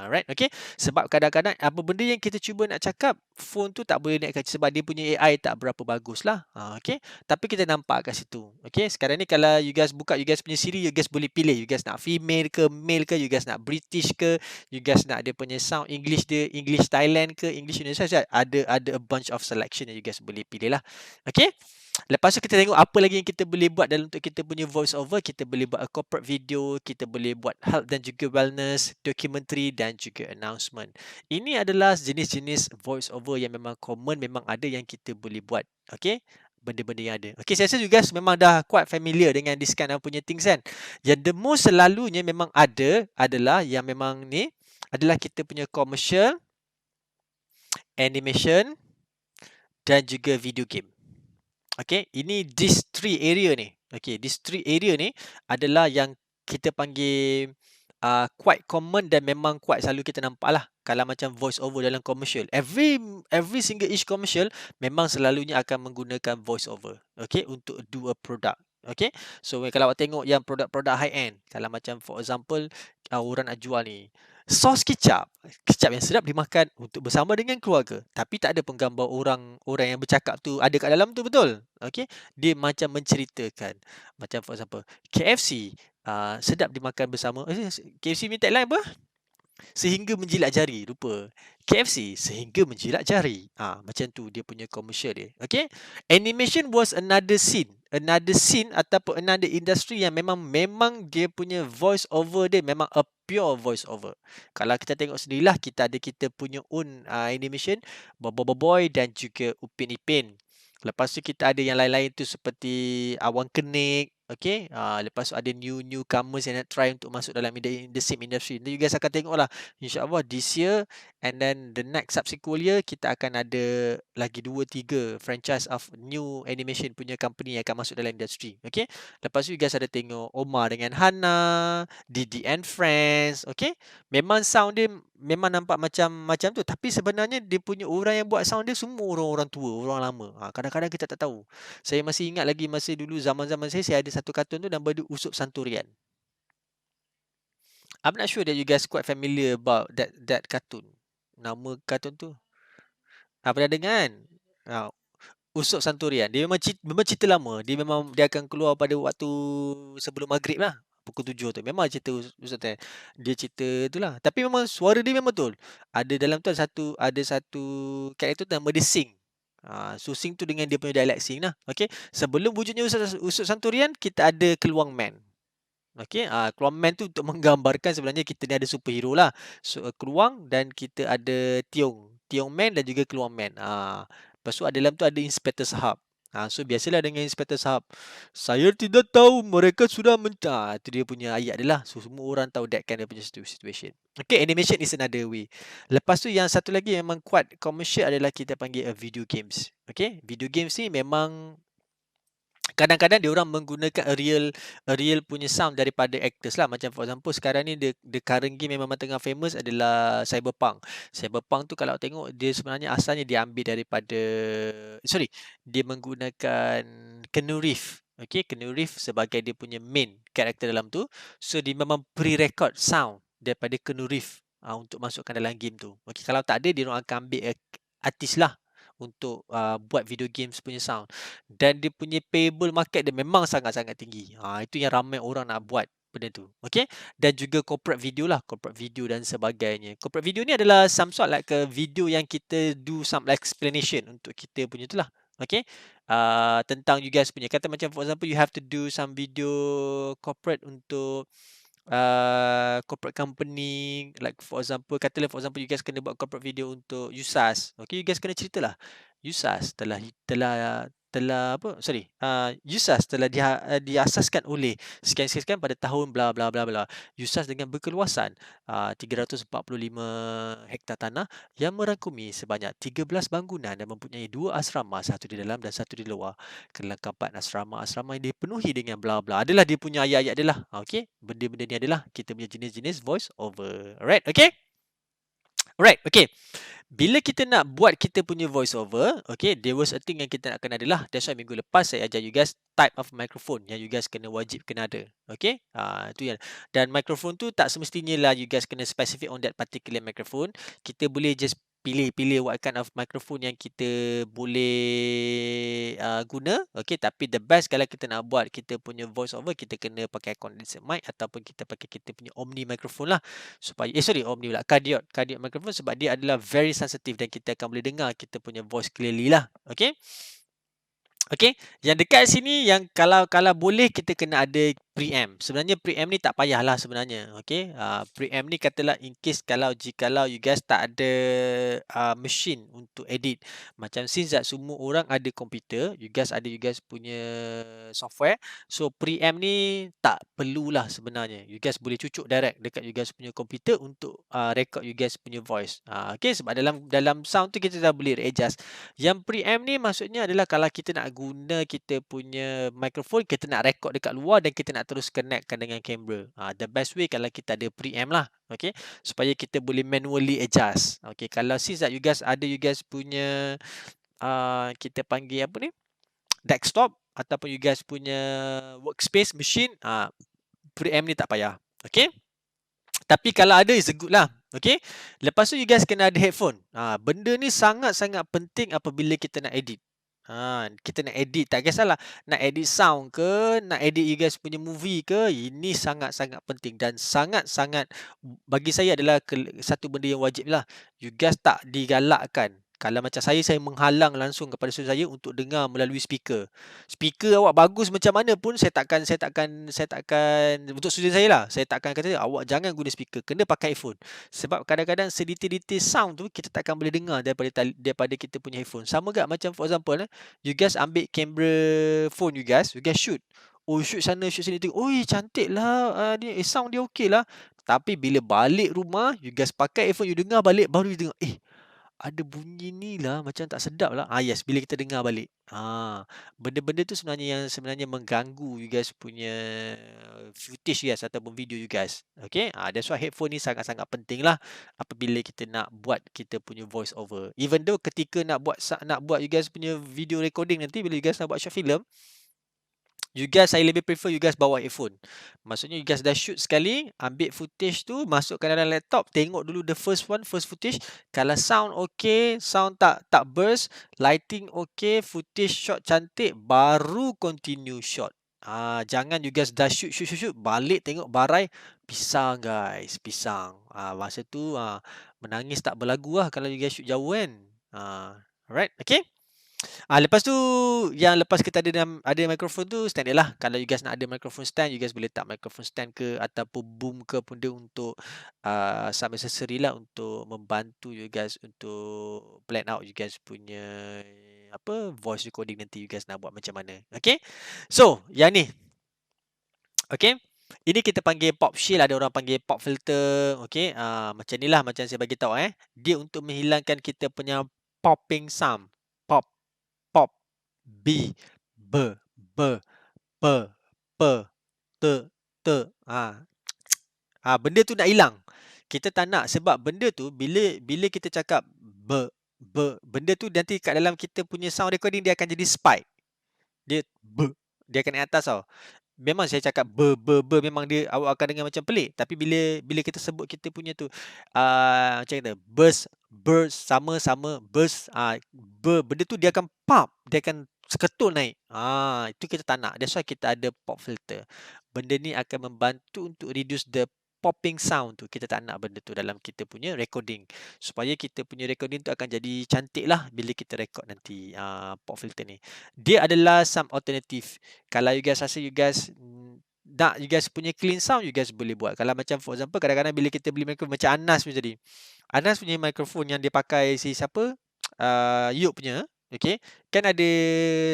Right, okay. Sebab kadang-kadang apa benda yang kita cuba nak cakap, phone tu tak boleh nak capture sebab dia punya AI tak berapa bagus lah. Okay. Tapi kita nampak kat situ. Okay, sekarang ni kalau you guys buka you guys punya Siri, you guys boleh pilih. You guys nak female ke, male ke, you guys nak British ke, you guys nak dia punya sound English dia, English Thailand ke, English Indonesia, ada a bunch of selection yang you guys boleh pilih lah. Okay. Lepas tu kita tengok apa lagi yang kita boleh buat dalam untuk kita punya voice over. Kita boleh buat a corporate video, kita boleh buat health dan juga wellness, documentary dan juga announcement. Ini adalah jenis-jenis voice over yang memang common, memang ada yang kita boleh buat. Okay, benda-benda yang ada. Okay, saya rasa you guys memang dah quite familiar dengan this kind of punya things kan. Yang the most selalunya memang ada adalah yang memang ni adalah kita punya commercial, animation dan juga video game. Okay, ini these three area ni. Okay, these three area ni adalah yang kita panggil quite common dan memang quite selalu kita nampak lah. Kalau macam voice over dalam commercial, every single each commercial memang selalunya akan menggunakan voice over. Okay, untuk do a product. Okay, so kalau awak tengok yang produk-produk high end, kalau macam for example orang nak jual ni sos kicap yang sedap dimakan untuk bersama dengan keluarga, tapi tak ada penggambar orang yang bercakap tu ada kat dalam tu, betul? Okay, dia macam menceritakan macam for example KFC sedap dimakan bersama. KFC ni tagline apa? Sehingga menjilat jari, lupa. KFC sehingga menjilat jari. Macam tu dia punya commercial dia. Okay. Animation was another scene ataupun another industry yang memang dia punya voice over dia memang a pure voice over. Kalau kita tengok sendirilah, kita punya own animation, Boboiboy dan juga Upin Ipin. Lepas tu kita ada yang lain-lain tu seperti Awang Kenik. Okay, lepas tu ada newcomers yang nak try untuk masuk dalam the same industry. Nanti you guys akan tengok lah, InsyaAllah this year and then the next subsequent year kita akan ada lagi 2-3 franchise of new animation punya company yang akan masuk dalam industri. Okay, lepas tu you guys ada tengok Omar dengan Hana, Didi and Friends. Okay, memang sound dia memang nampak macam tu, tapi sebenarnya dia punya orang yang buat sound dia semua orang-orang tua, orang lama. Kadang-kadang kita tak tahu. Saya masih ingat lagi masa dulu zaman-zaman saya ada satu kartun tu nama dia Usup Santurian. I'm not sure that you guys quite familiar about that cartoon. Nama kartun tu pernah dengar kan? Usup Santurian. Dia memang cerita lama. Dia akan keluar pada waktu sebelum maghrib lah, pukul 7 tu. Memang cerita Usup tu. Dia cerita tu lah. Tapi memang suara dia memang betul. Ada dalam tu ada satu karakter tu nama dia Sing. So Sing tu dengan dia punya dialect Sing lah. Okay. Sebelum wujudnya Usup Santurian, kita ada Keluang Man. Okay. Keluang Man tu untuk menggambarkan sebenarnya kita ni ada superhero lah. So Keluang dan kita ada Tiong Man dan juga Keluang Man. Lepas tu dalam tu ada Inspector Sahab. So biasalah dengan Inspector Sahab, saya tidak tahu mereka sudah itu dia punya ayat dia lah. So semua orang tahu that kind of situation. Okay, animation is another way. Lepas tu yang satu lagi yang memang kuat commercial adalah kita panggil video games. Okay, video games ni memang kadang-kadang dia orang menggunakan a real punya sound daripada actors lah. Macam for example sekarang ni the current game memang tengah famous adalah Cyberpunk. Cyberpunk tu kalau tengok dia sebenarnya asalnya dia ambil daripada dia menggunakan Keanu Reeves. Okay, Keanu Reeves sebagai dia punya main karakter dalam tu. So dia memang pre-record sound daripada Keanu Reeves untuk masukkan dalam game tu. Okay, kalau tak ada dia orang akan ambil artis lah untuk buat video games punya sound, dan dia punya payable market dia memang sangat-sangat tinggi. Itu yang ramai orang nak buat benda tu. Okay, dan juga corporate video lah, corporate video dan sebagainya. Corporate video ni adalah some sort like a video yang kita do some explanation untuk kita punya tu lah. Okay, tentang you guys punya, kata macam for example you have to do some video corporate untuk corporate company, like for example, katalah for example you guys kena buat corporate video untuk USAS. Okay, you guys kena ceritalah USAS USAS telah diasaskan oleh sekian-sekian pada tahun bla bla bla bla. USAS dengan berkeluasan 345 hektar tanah yang merangkumi sebanyak 13 bangunan dan mempunyai 2 asrama, satu di dalam dan satu di luar. Kelengkapan asrama yang dipenuhi dengan bla bla. Adalah dia punya ayat-ayat dia lah. Okey, benda-benda ni adalah kita punya jenis-jenis voice over. Alright, okey? Alright, okey. Bila kita nak buat kita punya voice over, okay, there was a thing yang kita nak kena adalah, that's why minggu lepas saya ajar you guys type of microphone yang you guys wajib kena ada. Okay, tu yang. Dan microphone tu tak semestinya lah you guys kena specific on that particular microphone. Kita boleh just pilih what kind of microphone yang kita boleh guna. Okay, tapi the best kalau kita nak buat kita punya voice over, kita kena pakai condenser mic ataupun kita pakai kita punya Omni microphone lah, supaya Omni pula, cardioid microphone, sebab dia adalah very sensitive dan kita akan boleh dengar kita punya voice clearly lah. Okay, okay, yang dekat sini yang kalau boleh kita kena ada preamp. Sebenarnya preamp ni tak payahlah sebenarnya. Okay, preamp ni katalah in case jikalau you guys tak ada machine untuk edit. Macam since that semua orang ada komputer, you guys punya software, so preamp ni tak perlulah sebenarnya. You guys boleh cucuk direct dekat you guys punya komputer untuk record you guys punya voice. Okay, sebab dalam sound tu kita dah boleh adjust. Yang preamp ni maksudnya adalah kalau kita nak guna kita punya microphone, kita nak record dekat luar dan kita nak terus connectkan dengan kamera. The best way kalau kita ada preamp lah. Okay, supaya kita boleh manually adjust. Okay, kalau since that you guys punya kita panggil apa ni, desktop ataupun you guys punya workspace machine, preamp ni tak payah. Okay, tapi kalau ada is good lah. Okay, lepas tu you guys kena ada headphone. Benda ni sangat-sangat penting apabila kita nak edit. Kita nak edit, tak kisahlah nak edit sound ke, nak edit you guys punya movie ke, ini sangat-sangat penting dan sangat-sangat bagi saya adalah satu benda yang wajib lah. You guys tak digalakkan. Kalau macam saya menghalang langsung kepada student saya untuk dengar melalui speaker. Speaker awak bagus macam mana pun saya takkan untuk student saya lah, saya takkan kata awak jangan guna speaker, kena pakai earphone. Sebab kadang-kadang sedetail-detail sound tu kita takkan boleh dengar daripada kita punya earphone. Sama gak macam for example, you guys ambil kamera phone you guys shoot. Oh, shoot sana, shoot sini, tengok, oi cantik lah, sound dia okey lah. Tapi bila balik rumah, you guys pakai earphone, you dengar balik, baru you tengok, ada bunyi ni lah, macam tak sedap lah. Yes, bila kita dengar balik. Benda-benda tu sebenarnya mengganggu you guys punya footage you guys ataupun video you guys. Okay, that's why headphone ni sangat-sangat penting lah apabila kita nak buat kita punya voice over. Even though ketika nak buat you guys punya video recording nanti, bila you guys nak buat short film, saya lebih prefer you guys bawa earphone. Maksudnya you guys dah shoot sekali, ambil footage tu, masukkan dalam laptop, tengok dulu the first footage. Kalau sound okay, sound tak burst, lighting okay, footage shot cantik, baru continue shot. Jangan you guys dah shoot, balik tengok barai, pisang guys, pisang. Masa tu menangis tak berlagu lah kalau you guys shoot jauh kan. Alright, okay. Lepas tu yang lepas kita ada mikrofon tu standard lah. Kalau you guys nak ada mikrofon stand, you guys boleh tak mikrofon stand ke ataupun boom ke pun dia untuk some accessory lah untuk membantu you guys untuk plan out you guys punya voice recording nanti you guys nak buat macam mana. Okay, so yang ni, okay, ini kita panggil pop shield, ada orang panggil pop filter. Okay, macam ni lah, macam saya bagi tahu dia untuk menghilangkan kita punya popping sound. Pop, B, B, B, P, P, T, T. Benda tu nak hilang. Kita tak nak, sebab benda tu bila kita cakap B, benda tu nanti kat dalam kita punya sound recording dia akan jadi spike. Dia akan naik atas tau. Memang saya cakap B, memang awak akan dengar macam pelik. Tapi bila kita sebut kita punya tu macam kata burst, sama, burst, benda tu dia akan pop, dia akan seketul naik. Itu kita tak nak. That's why kita ada pop filter. Benda ni akan membantu untuk reduce the popping sound tu. Kita tak nak benda tu dalam kita punya recording. Supaya kita punya recording tu akan jadi cantik lah bila kita record nanti pop filter ni. Dia adalah some alternative. Kalau you guys rasa you guys nak you guys punya clean sound, you guys boleh buat. Kalau macam for example kadang-kadang bila kita beli mikrofon macam Anas punya tadi. Anas punya mikrofon yang dia pakai si siapa? Yuk punya. Okay. Kan ada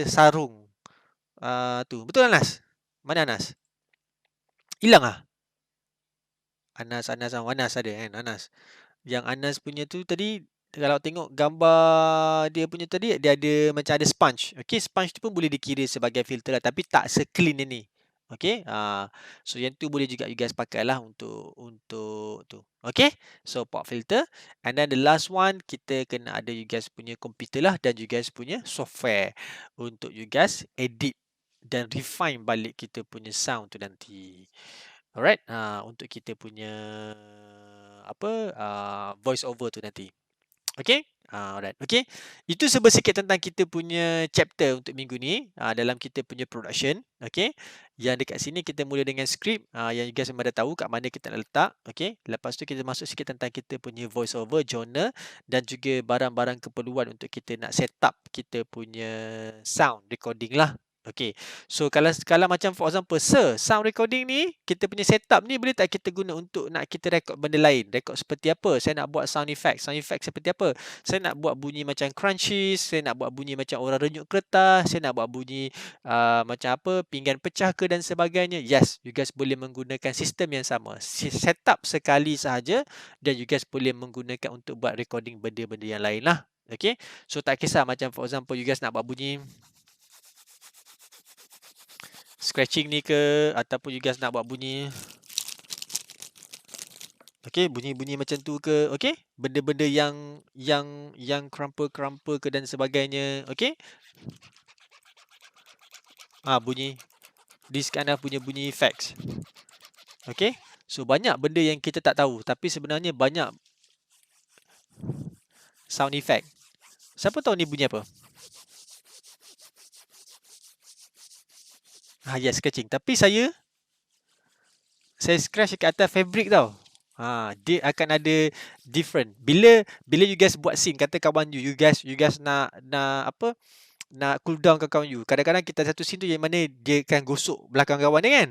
sarung. Tu. Betul Anas? Mana Anas? Hilang ah? Anas ada kan? Anas. Yang Anas punya tu tadi, kalau tengok gambar dia punya tadi, dia ada macam ada sponge. Okay, sponge tu pun boleh dikira sebagai filter lah. Tapi tak se-clean ni. Okay. So yang tu boleh juga you guys pakai lah untuk tu. Okay. So pop filter. And then the last one, kita kena ada you guys punya komputer lah. Dan you guys punya software. Untuk you guys edit dan refine balik kita punya sound tu nanti. Alright, untuk kita punya voice over tu nanti. Okay, alright, okay. Itu sedikit tentang kita punya chapter untuk minggu ni dalam kita punya production. Okay, yang dekat sini kita mula dengan script yang you guys memang dah tahu kat mana kita nak letak. Okay, lepas tu kita masuk sikit tentang kita punya voice over, genre dan juga barang-barang keperluan untuk kita nak set up kita punya sound recording lah. Okay, so kalau macam for example, sound recording ni, kita punya setup ni boleh tak kita guna untuk nak kita record benda lain? Record seperti apa? Saya nak buat sound effect seperti apa? Saya nak buat bunyi macam crunchies, saya nak buat bunyi macam orang renyuk kertas, saya nak buat bunyi macam apa, pinggan pecah ke dan sebagainya. Yes, you guys boleh menggunakan sistem yang sama. Setup sekali sahaja dan you guys boleh menggunakan untuk buat recording benda-benda yang lain lah. Okay, so tak kisah macam for example, you guys nak buat bunyi scratching ni ke, ataupun you guys nak buat bunyi bunyi-bunyi macam tu ke, benda-benda yang crumple ke dan sebagainya, bunyi this kind of bunyi effects. So banyak benda yang kita tak tahu, tapi sebenarnya banyak sound effect. Siapa tahu ni bunyi apa? Yes, scratching. Tapi saya scratch kat atas fabric tau. Dia akan ada different. Bila you guys buat scene, kata kawan you guys nak cool down ke kawan you. Kadang-kadang kita satu scene tu yang mana dia akan gosok belakang kawan dia kan.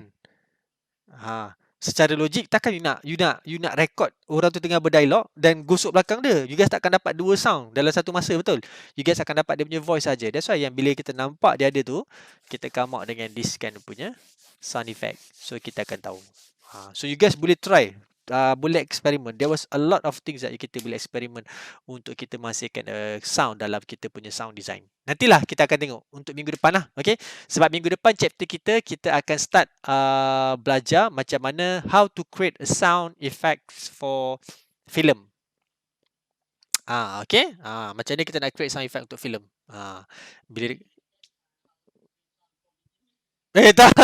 Secara logik takkan you nak record orang tu tengah berdialog dan gosok belakang dia. You guys takkan dapat dua sound dalam satu masa, betul? You guys akan dapat dia punya voice saja. That's why yang bila kita nampak dia ada tu, kita come out dengan this kind punya sound effect. So kita akan tahu. So you guys boleh try. Boleh eksperimen. There was a lot of things that kita boleh eksperimen untuk kita menghasilkan sound dalam kita punya sound design. Nantilah kita akan tengok untuk minggu depan lah. Okay? Sebab minggu depan chapter kita akan start belajar macam mana how to create a sound effects for film. Okay? Macam mana kita nak create sound effect untuk film. Bila tak.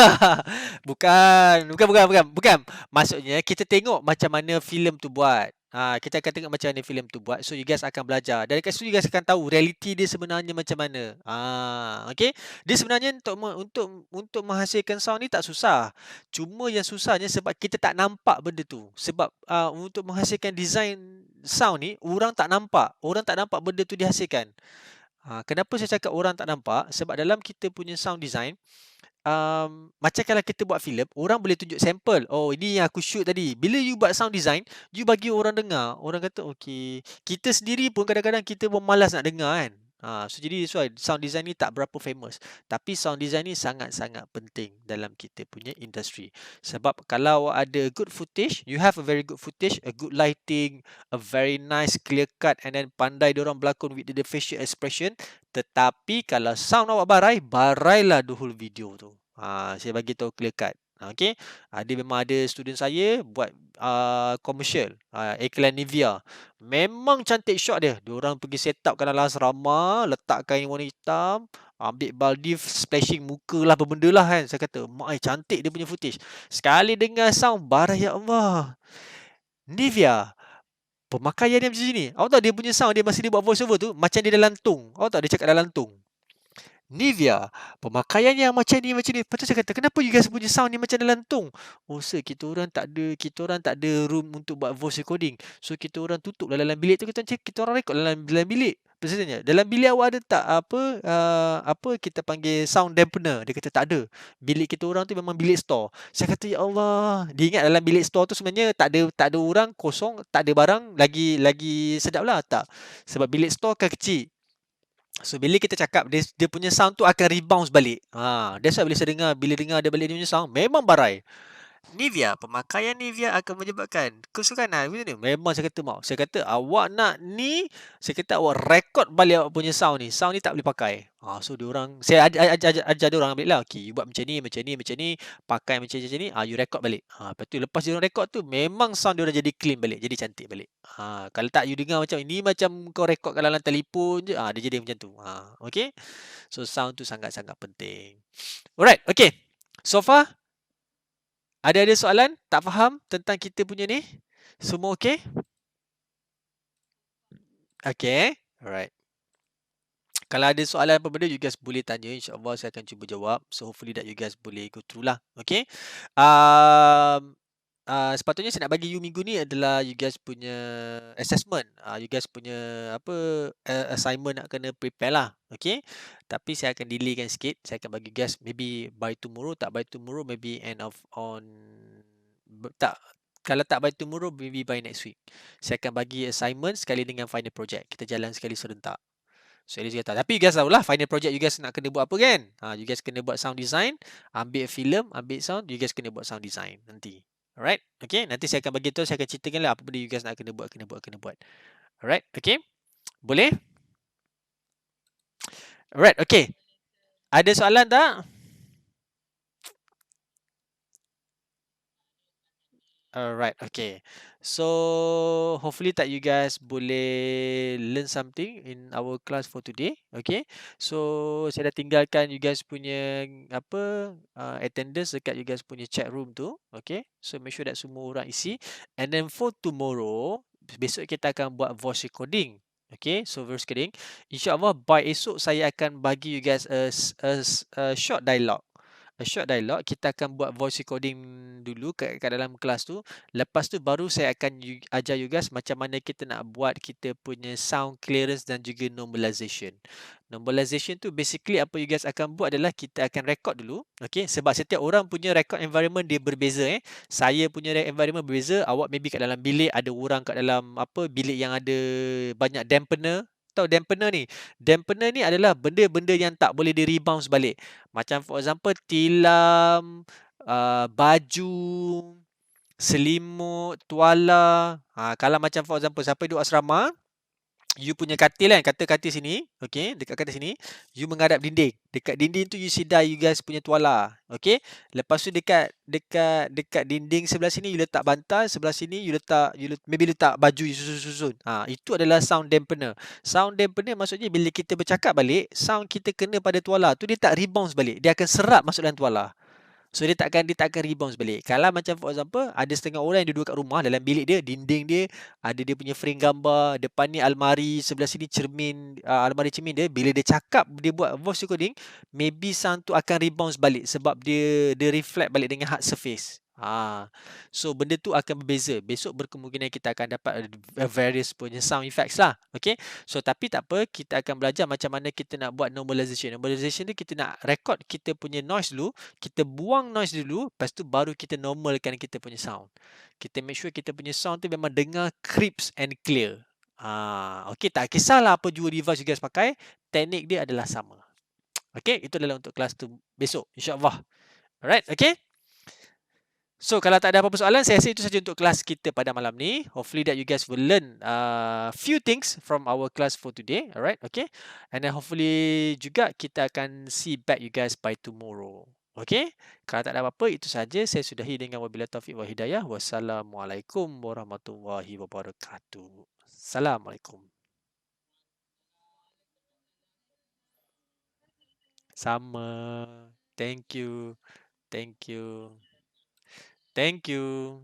Bukan. Maksudnya kita tengok macam mana filem tu buat. Kita akan tengok macam mana filem tu buat. So you guys akan belajar. Dan dekat situ you guys akan tahu realiti dia sebenarnya macam mana. Okay. Dia sebenarnya untuk menghasilkan sound ni tak susah. Cuma yang susahnya sebab kita tak nampak benda tu. Sebab untuk menghasilkan design sound ni, orang tak nampak. Orang tak nampak benda tu dihasilkan. Kenapa saya cakap orang tak nampak? Sebab dalam kita punya sound design, macam kalau kita buat filem, orang boleh tunjuk sampel. Oh, ini yang aku shoot tadi. Bila you buat sound design, you bagi orang dengar. Orang kata, okay. Kita sendiri pun kadang-kadang kita pun malas nak dengar kan. So jadi sound design ni tak berapa famous. Tapi sound design ni sangat-sangat penting dalam kita punya industri. Sebab kalau ada good footage, you have a very good footage, a good lighting, a very nice clear cut, and then pandai diorang berlakon with the facial expression. Tetapi kalau sound awak barailah the whole video tu. Saya bagi tahu clear cut. Okay. Dia memang ada student saya buat commercial, iklan Nivea. Memang cantik shot dia. Diorang pergi set up dalam asrama, letak kain warna hitam, ambil baldi splashing muka lah, apa benda lah kan. Saya kata, cantik dia punya footage. Sekali dengar sound, barai, ya Allah. Nivea, pemakaian dia macam ni. Awak tahu dia punya sound dia masa dia buat voice over tu macam dia dalam tung. Awak tahu dia cakap dalam tung. Nivea, pemakaian yang macam ni. Lepas tu saya kata, kenapa you guys punya sound ni macam dalam tung? Oh sir, kita orang tak ada room untuk buat voice recording. So kita orang tutup dalam bilik tu, kita orang record dalam bilik. Maksudnya, dalam bilik awak ada tak apa kita panggil sound dampener? Dia kata tak ada. Bilik kita orang tu memang bilik store. Saya kata, ya Allah. Dia ingat dalam bilik store tu sebenarnya tak ada orang, kosong, tak ada barang, lagi sedap lah tak. Sebab bilik store kan kecil. So bila kita cakap dia punya sound tu akan rebound balik. That's why bila dengar dia balik dia punya sound memang barai. Nivea, pemakaian Nivea akan menyebabkan kesukaran. Memang saya kata mau. Saya kata awak nak ni, saya kata awak rekod balik awak punya sound ni. Sound ni tak boleh pakai. So diorang, saya ajar diorang ambil lah. Okay, you buat macam ni, pakai macam ni, you rekod balik. Lepas tu lepas diorang rekod tu, memang sound diorang jadi clean balik, jadi cantik balik. Kalau tak you dengar macam ini, macam kau rekod dalam telefon je, dia jadi macam tu. Okay. So sound tu sangat-sangat penting. Alright, okay. So far, ada soalan? Tak faham tentang kita punya ni? Semua okey? Okay. Alright. Kalau ada soalan apa benda, you guys boleh tanya. InsyaAllah saya akan cuba jawab. So hopefully that you guys boleh go through lah. Okay. Sepatutnya saya nak bagi you minggu ni adalah you guys punya assessment. You guys punya assignment nak kena prepare lah. Okay. Tapi saya akan delaykan sikit. Saya akan bagi you guys maybe by tomorrow. Tak by tomorrow, maybe kalau tak by tomorrow, maybe by next week. Saya akan bagi assignment sekali dengan final project. Kita jalan sekali serentak. So, dia kata, tapi you guys tahulah final project you guys nak kena buat apa kan? You guys kena buat sound design, ambil filem, ambil sound, you guys kena buat sound design nanti. Alright? Okay, nanti saya akan bagi tahu, saya akan ceritakan lah apa benda you guys nak kena buat. Alright? Okay? Boleh? Alright, okay. Ada soalan tak? Alright, okay. So hopefully that you guys boleh learn something in our class for today. Okay. So saya dah tinggalkan you guys punya attendance dekat you guys punya chat room tu. Okay. So make sure that semua orang isi. And then for tomorrow, besok kita akan buat voice recording. Okay. So voice recording. InsyaAllah by esok saya akan bagi you guys a short dialogue. Kita akan buat voice recording dulu kat dalam kelas tu. Lepas tu baru saya akan ajar you guys macam mana kita nak buat kita punya sound clearance dan juga normalization. Normalization tu basically apa you guys akan buat adalah kita akan record dulu. Okay, sebab setiap orang punya record environment dia berbeza. Saya punya environment berbeza. Awak maybe kat dalam bilik ada orang kat dalam bilik yang ada banyak dampener. Tahu dampener ni? Dampener ni adalah benda-benda yang tak boleh di rebound balik. Macam for example tilam, baju, selimut, tuala. Kalau macam for example siapa duduk asrama, you punya katil kan, katil sini, okay, dekat katil sini, you menghadap dinding. Dekat dinding tu you sidai you guys punya tuala, okay. Lepas tu dekat dinding sebelah sini you letak bantal, sebelah sini you maybe letak baju you susun. Itu adalah sound dampener. Sound dampener maksudnya bila kita bercakap balik, sound kita kena pada tuala tu dia tak rebound balik, dia akan serap masuk dalam tuala. So dia tak akan rebound balik. Kalau macam for example ada setengah orang yang duduk kat rumah, dalam bilik dia, dinding dia ada dia punya frame gambar, depan ni almari, sebelah sini cermin, almari cermin dia, bila dia cakap, dia buat voice recording, maybe sound tu akan rebound balik sebab dia reflect balik dengan hard surface. So benda tu akan berbeza. Besok berkemungkinan kita akan dapat various punya sound effects lah. Okay. So tapi tak apa, kita akan belajar macam mana kita nak buat normalization. Normalization tu kita nak record kita punya noise dulu, kita buang noise dulu, lepas tu baru kita normalkan kita punya sound. Kita make sure kita punya sound tu memang dengar crisp and clear. Okay, tak kisahlah apa jua device you guys pakai, teknik dia adalah sama. Okay, itu adalah untuk kelas tu besok, insyaAllah. Alright, okay. So kalau tak ada apa-apa soalan, saya rasa itu saja untuk kelas kita pada malam ni. Hopefully that you guys will learn few things from our class for today. Alright, okay. And then hopefully juga kita akan see back you guys by tomorrow. Okay. Kalau tak ada apa-apa, itu saja. Saya sudahi dengan wabillahi taufiq wal hidayah. Wassalamualaikum warahmatullahi wabarakatuh. Assalamualaikum. Sama. Thank you. Thank you. Thank you.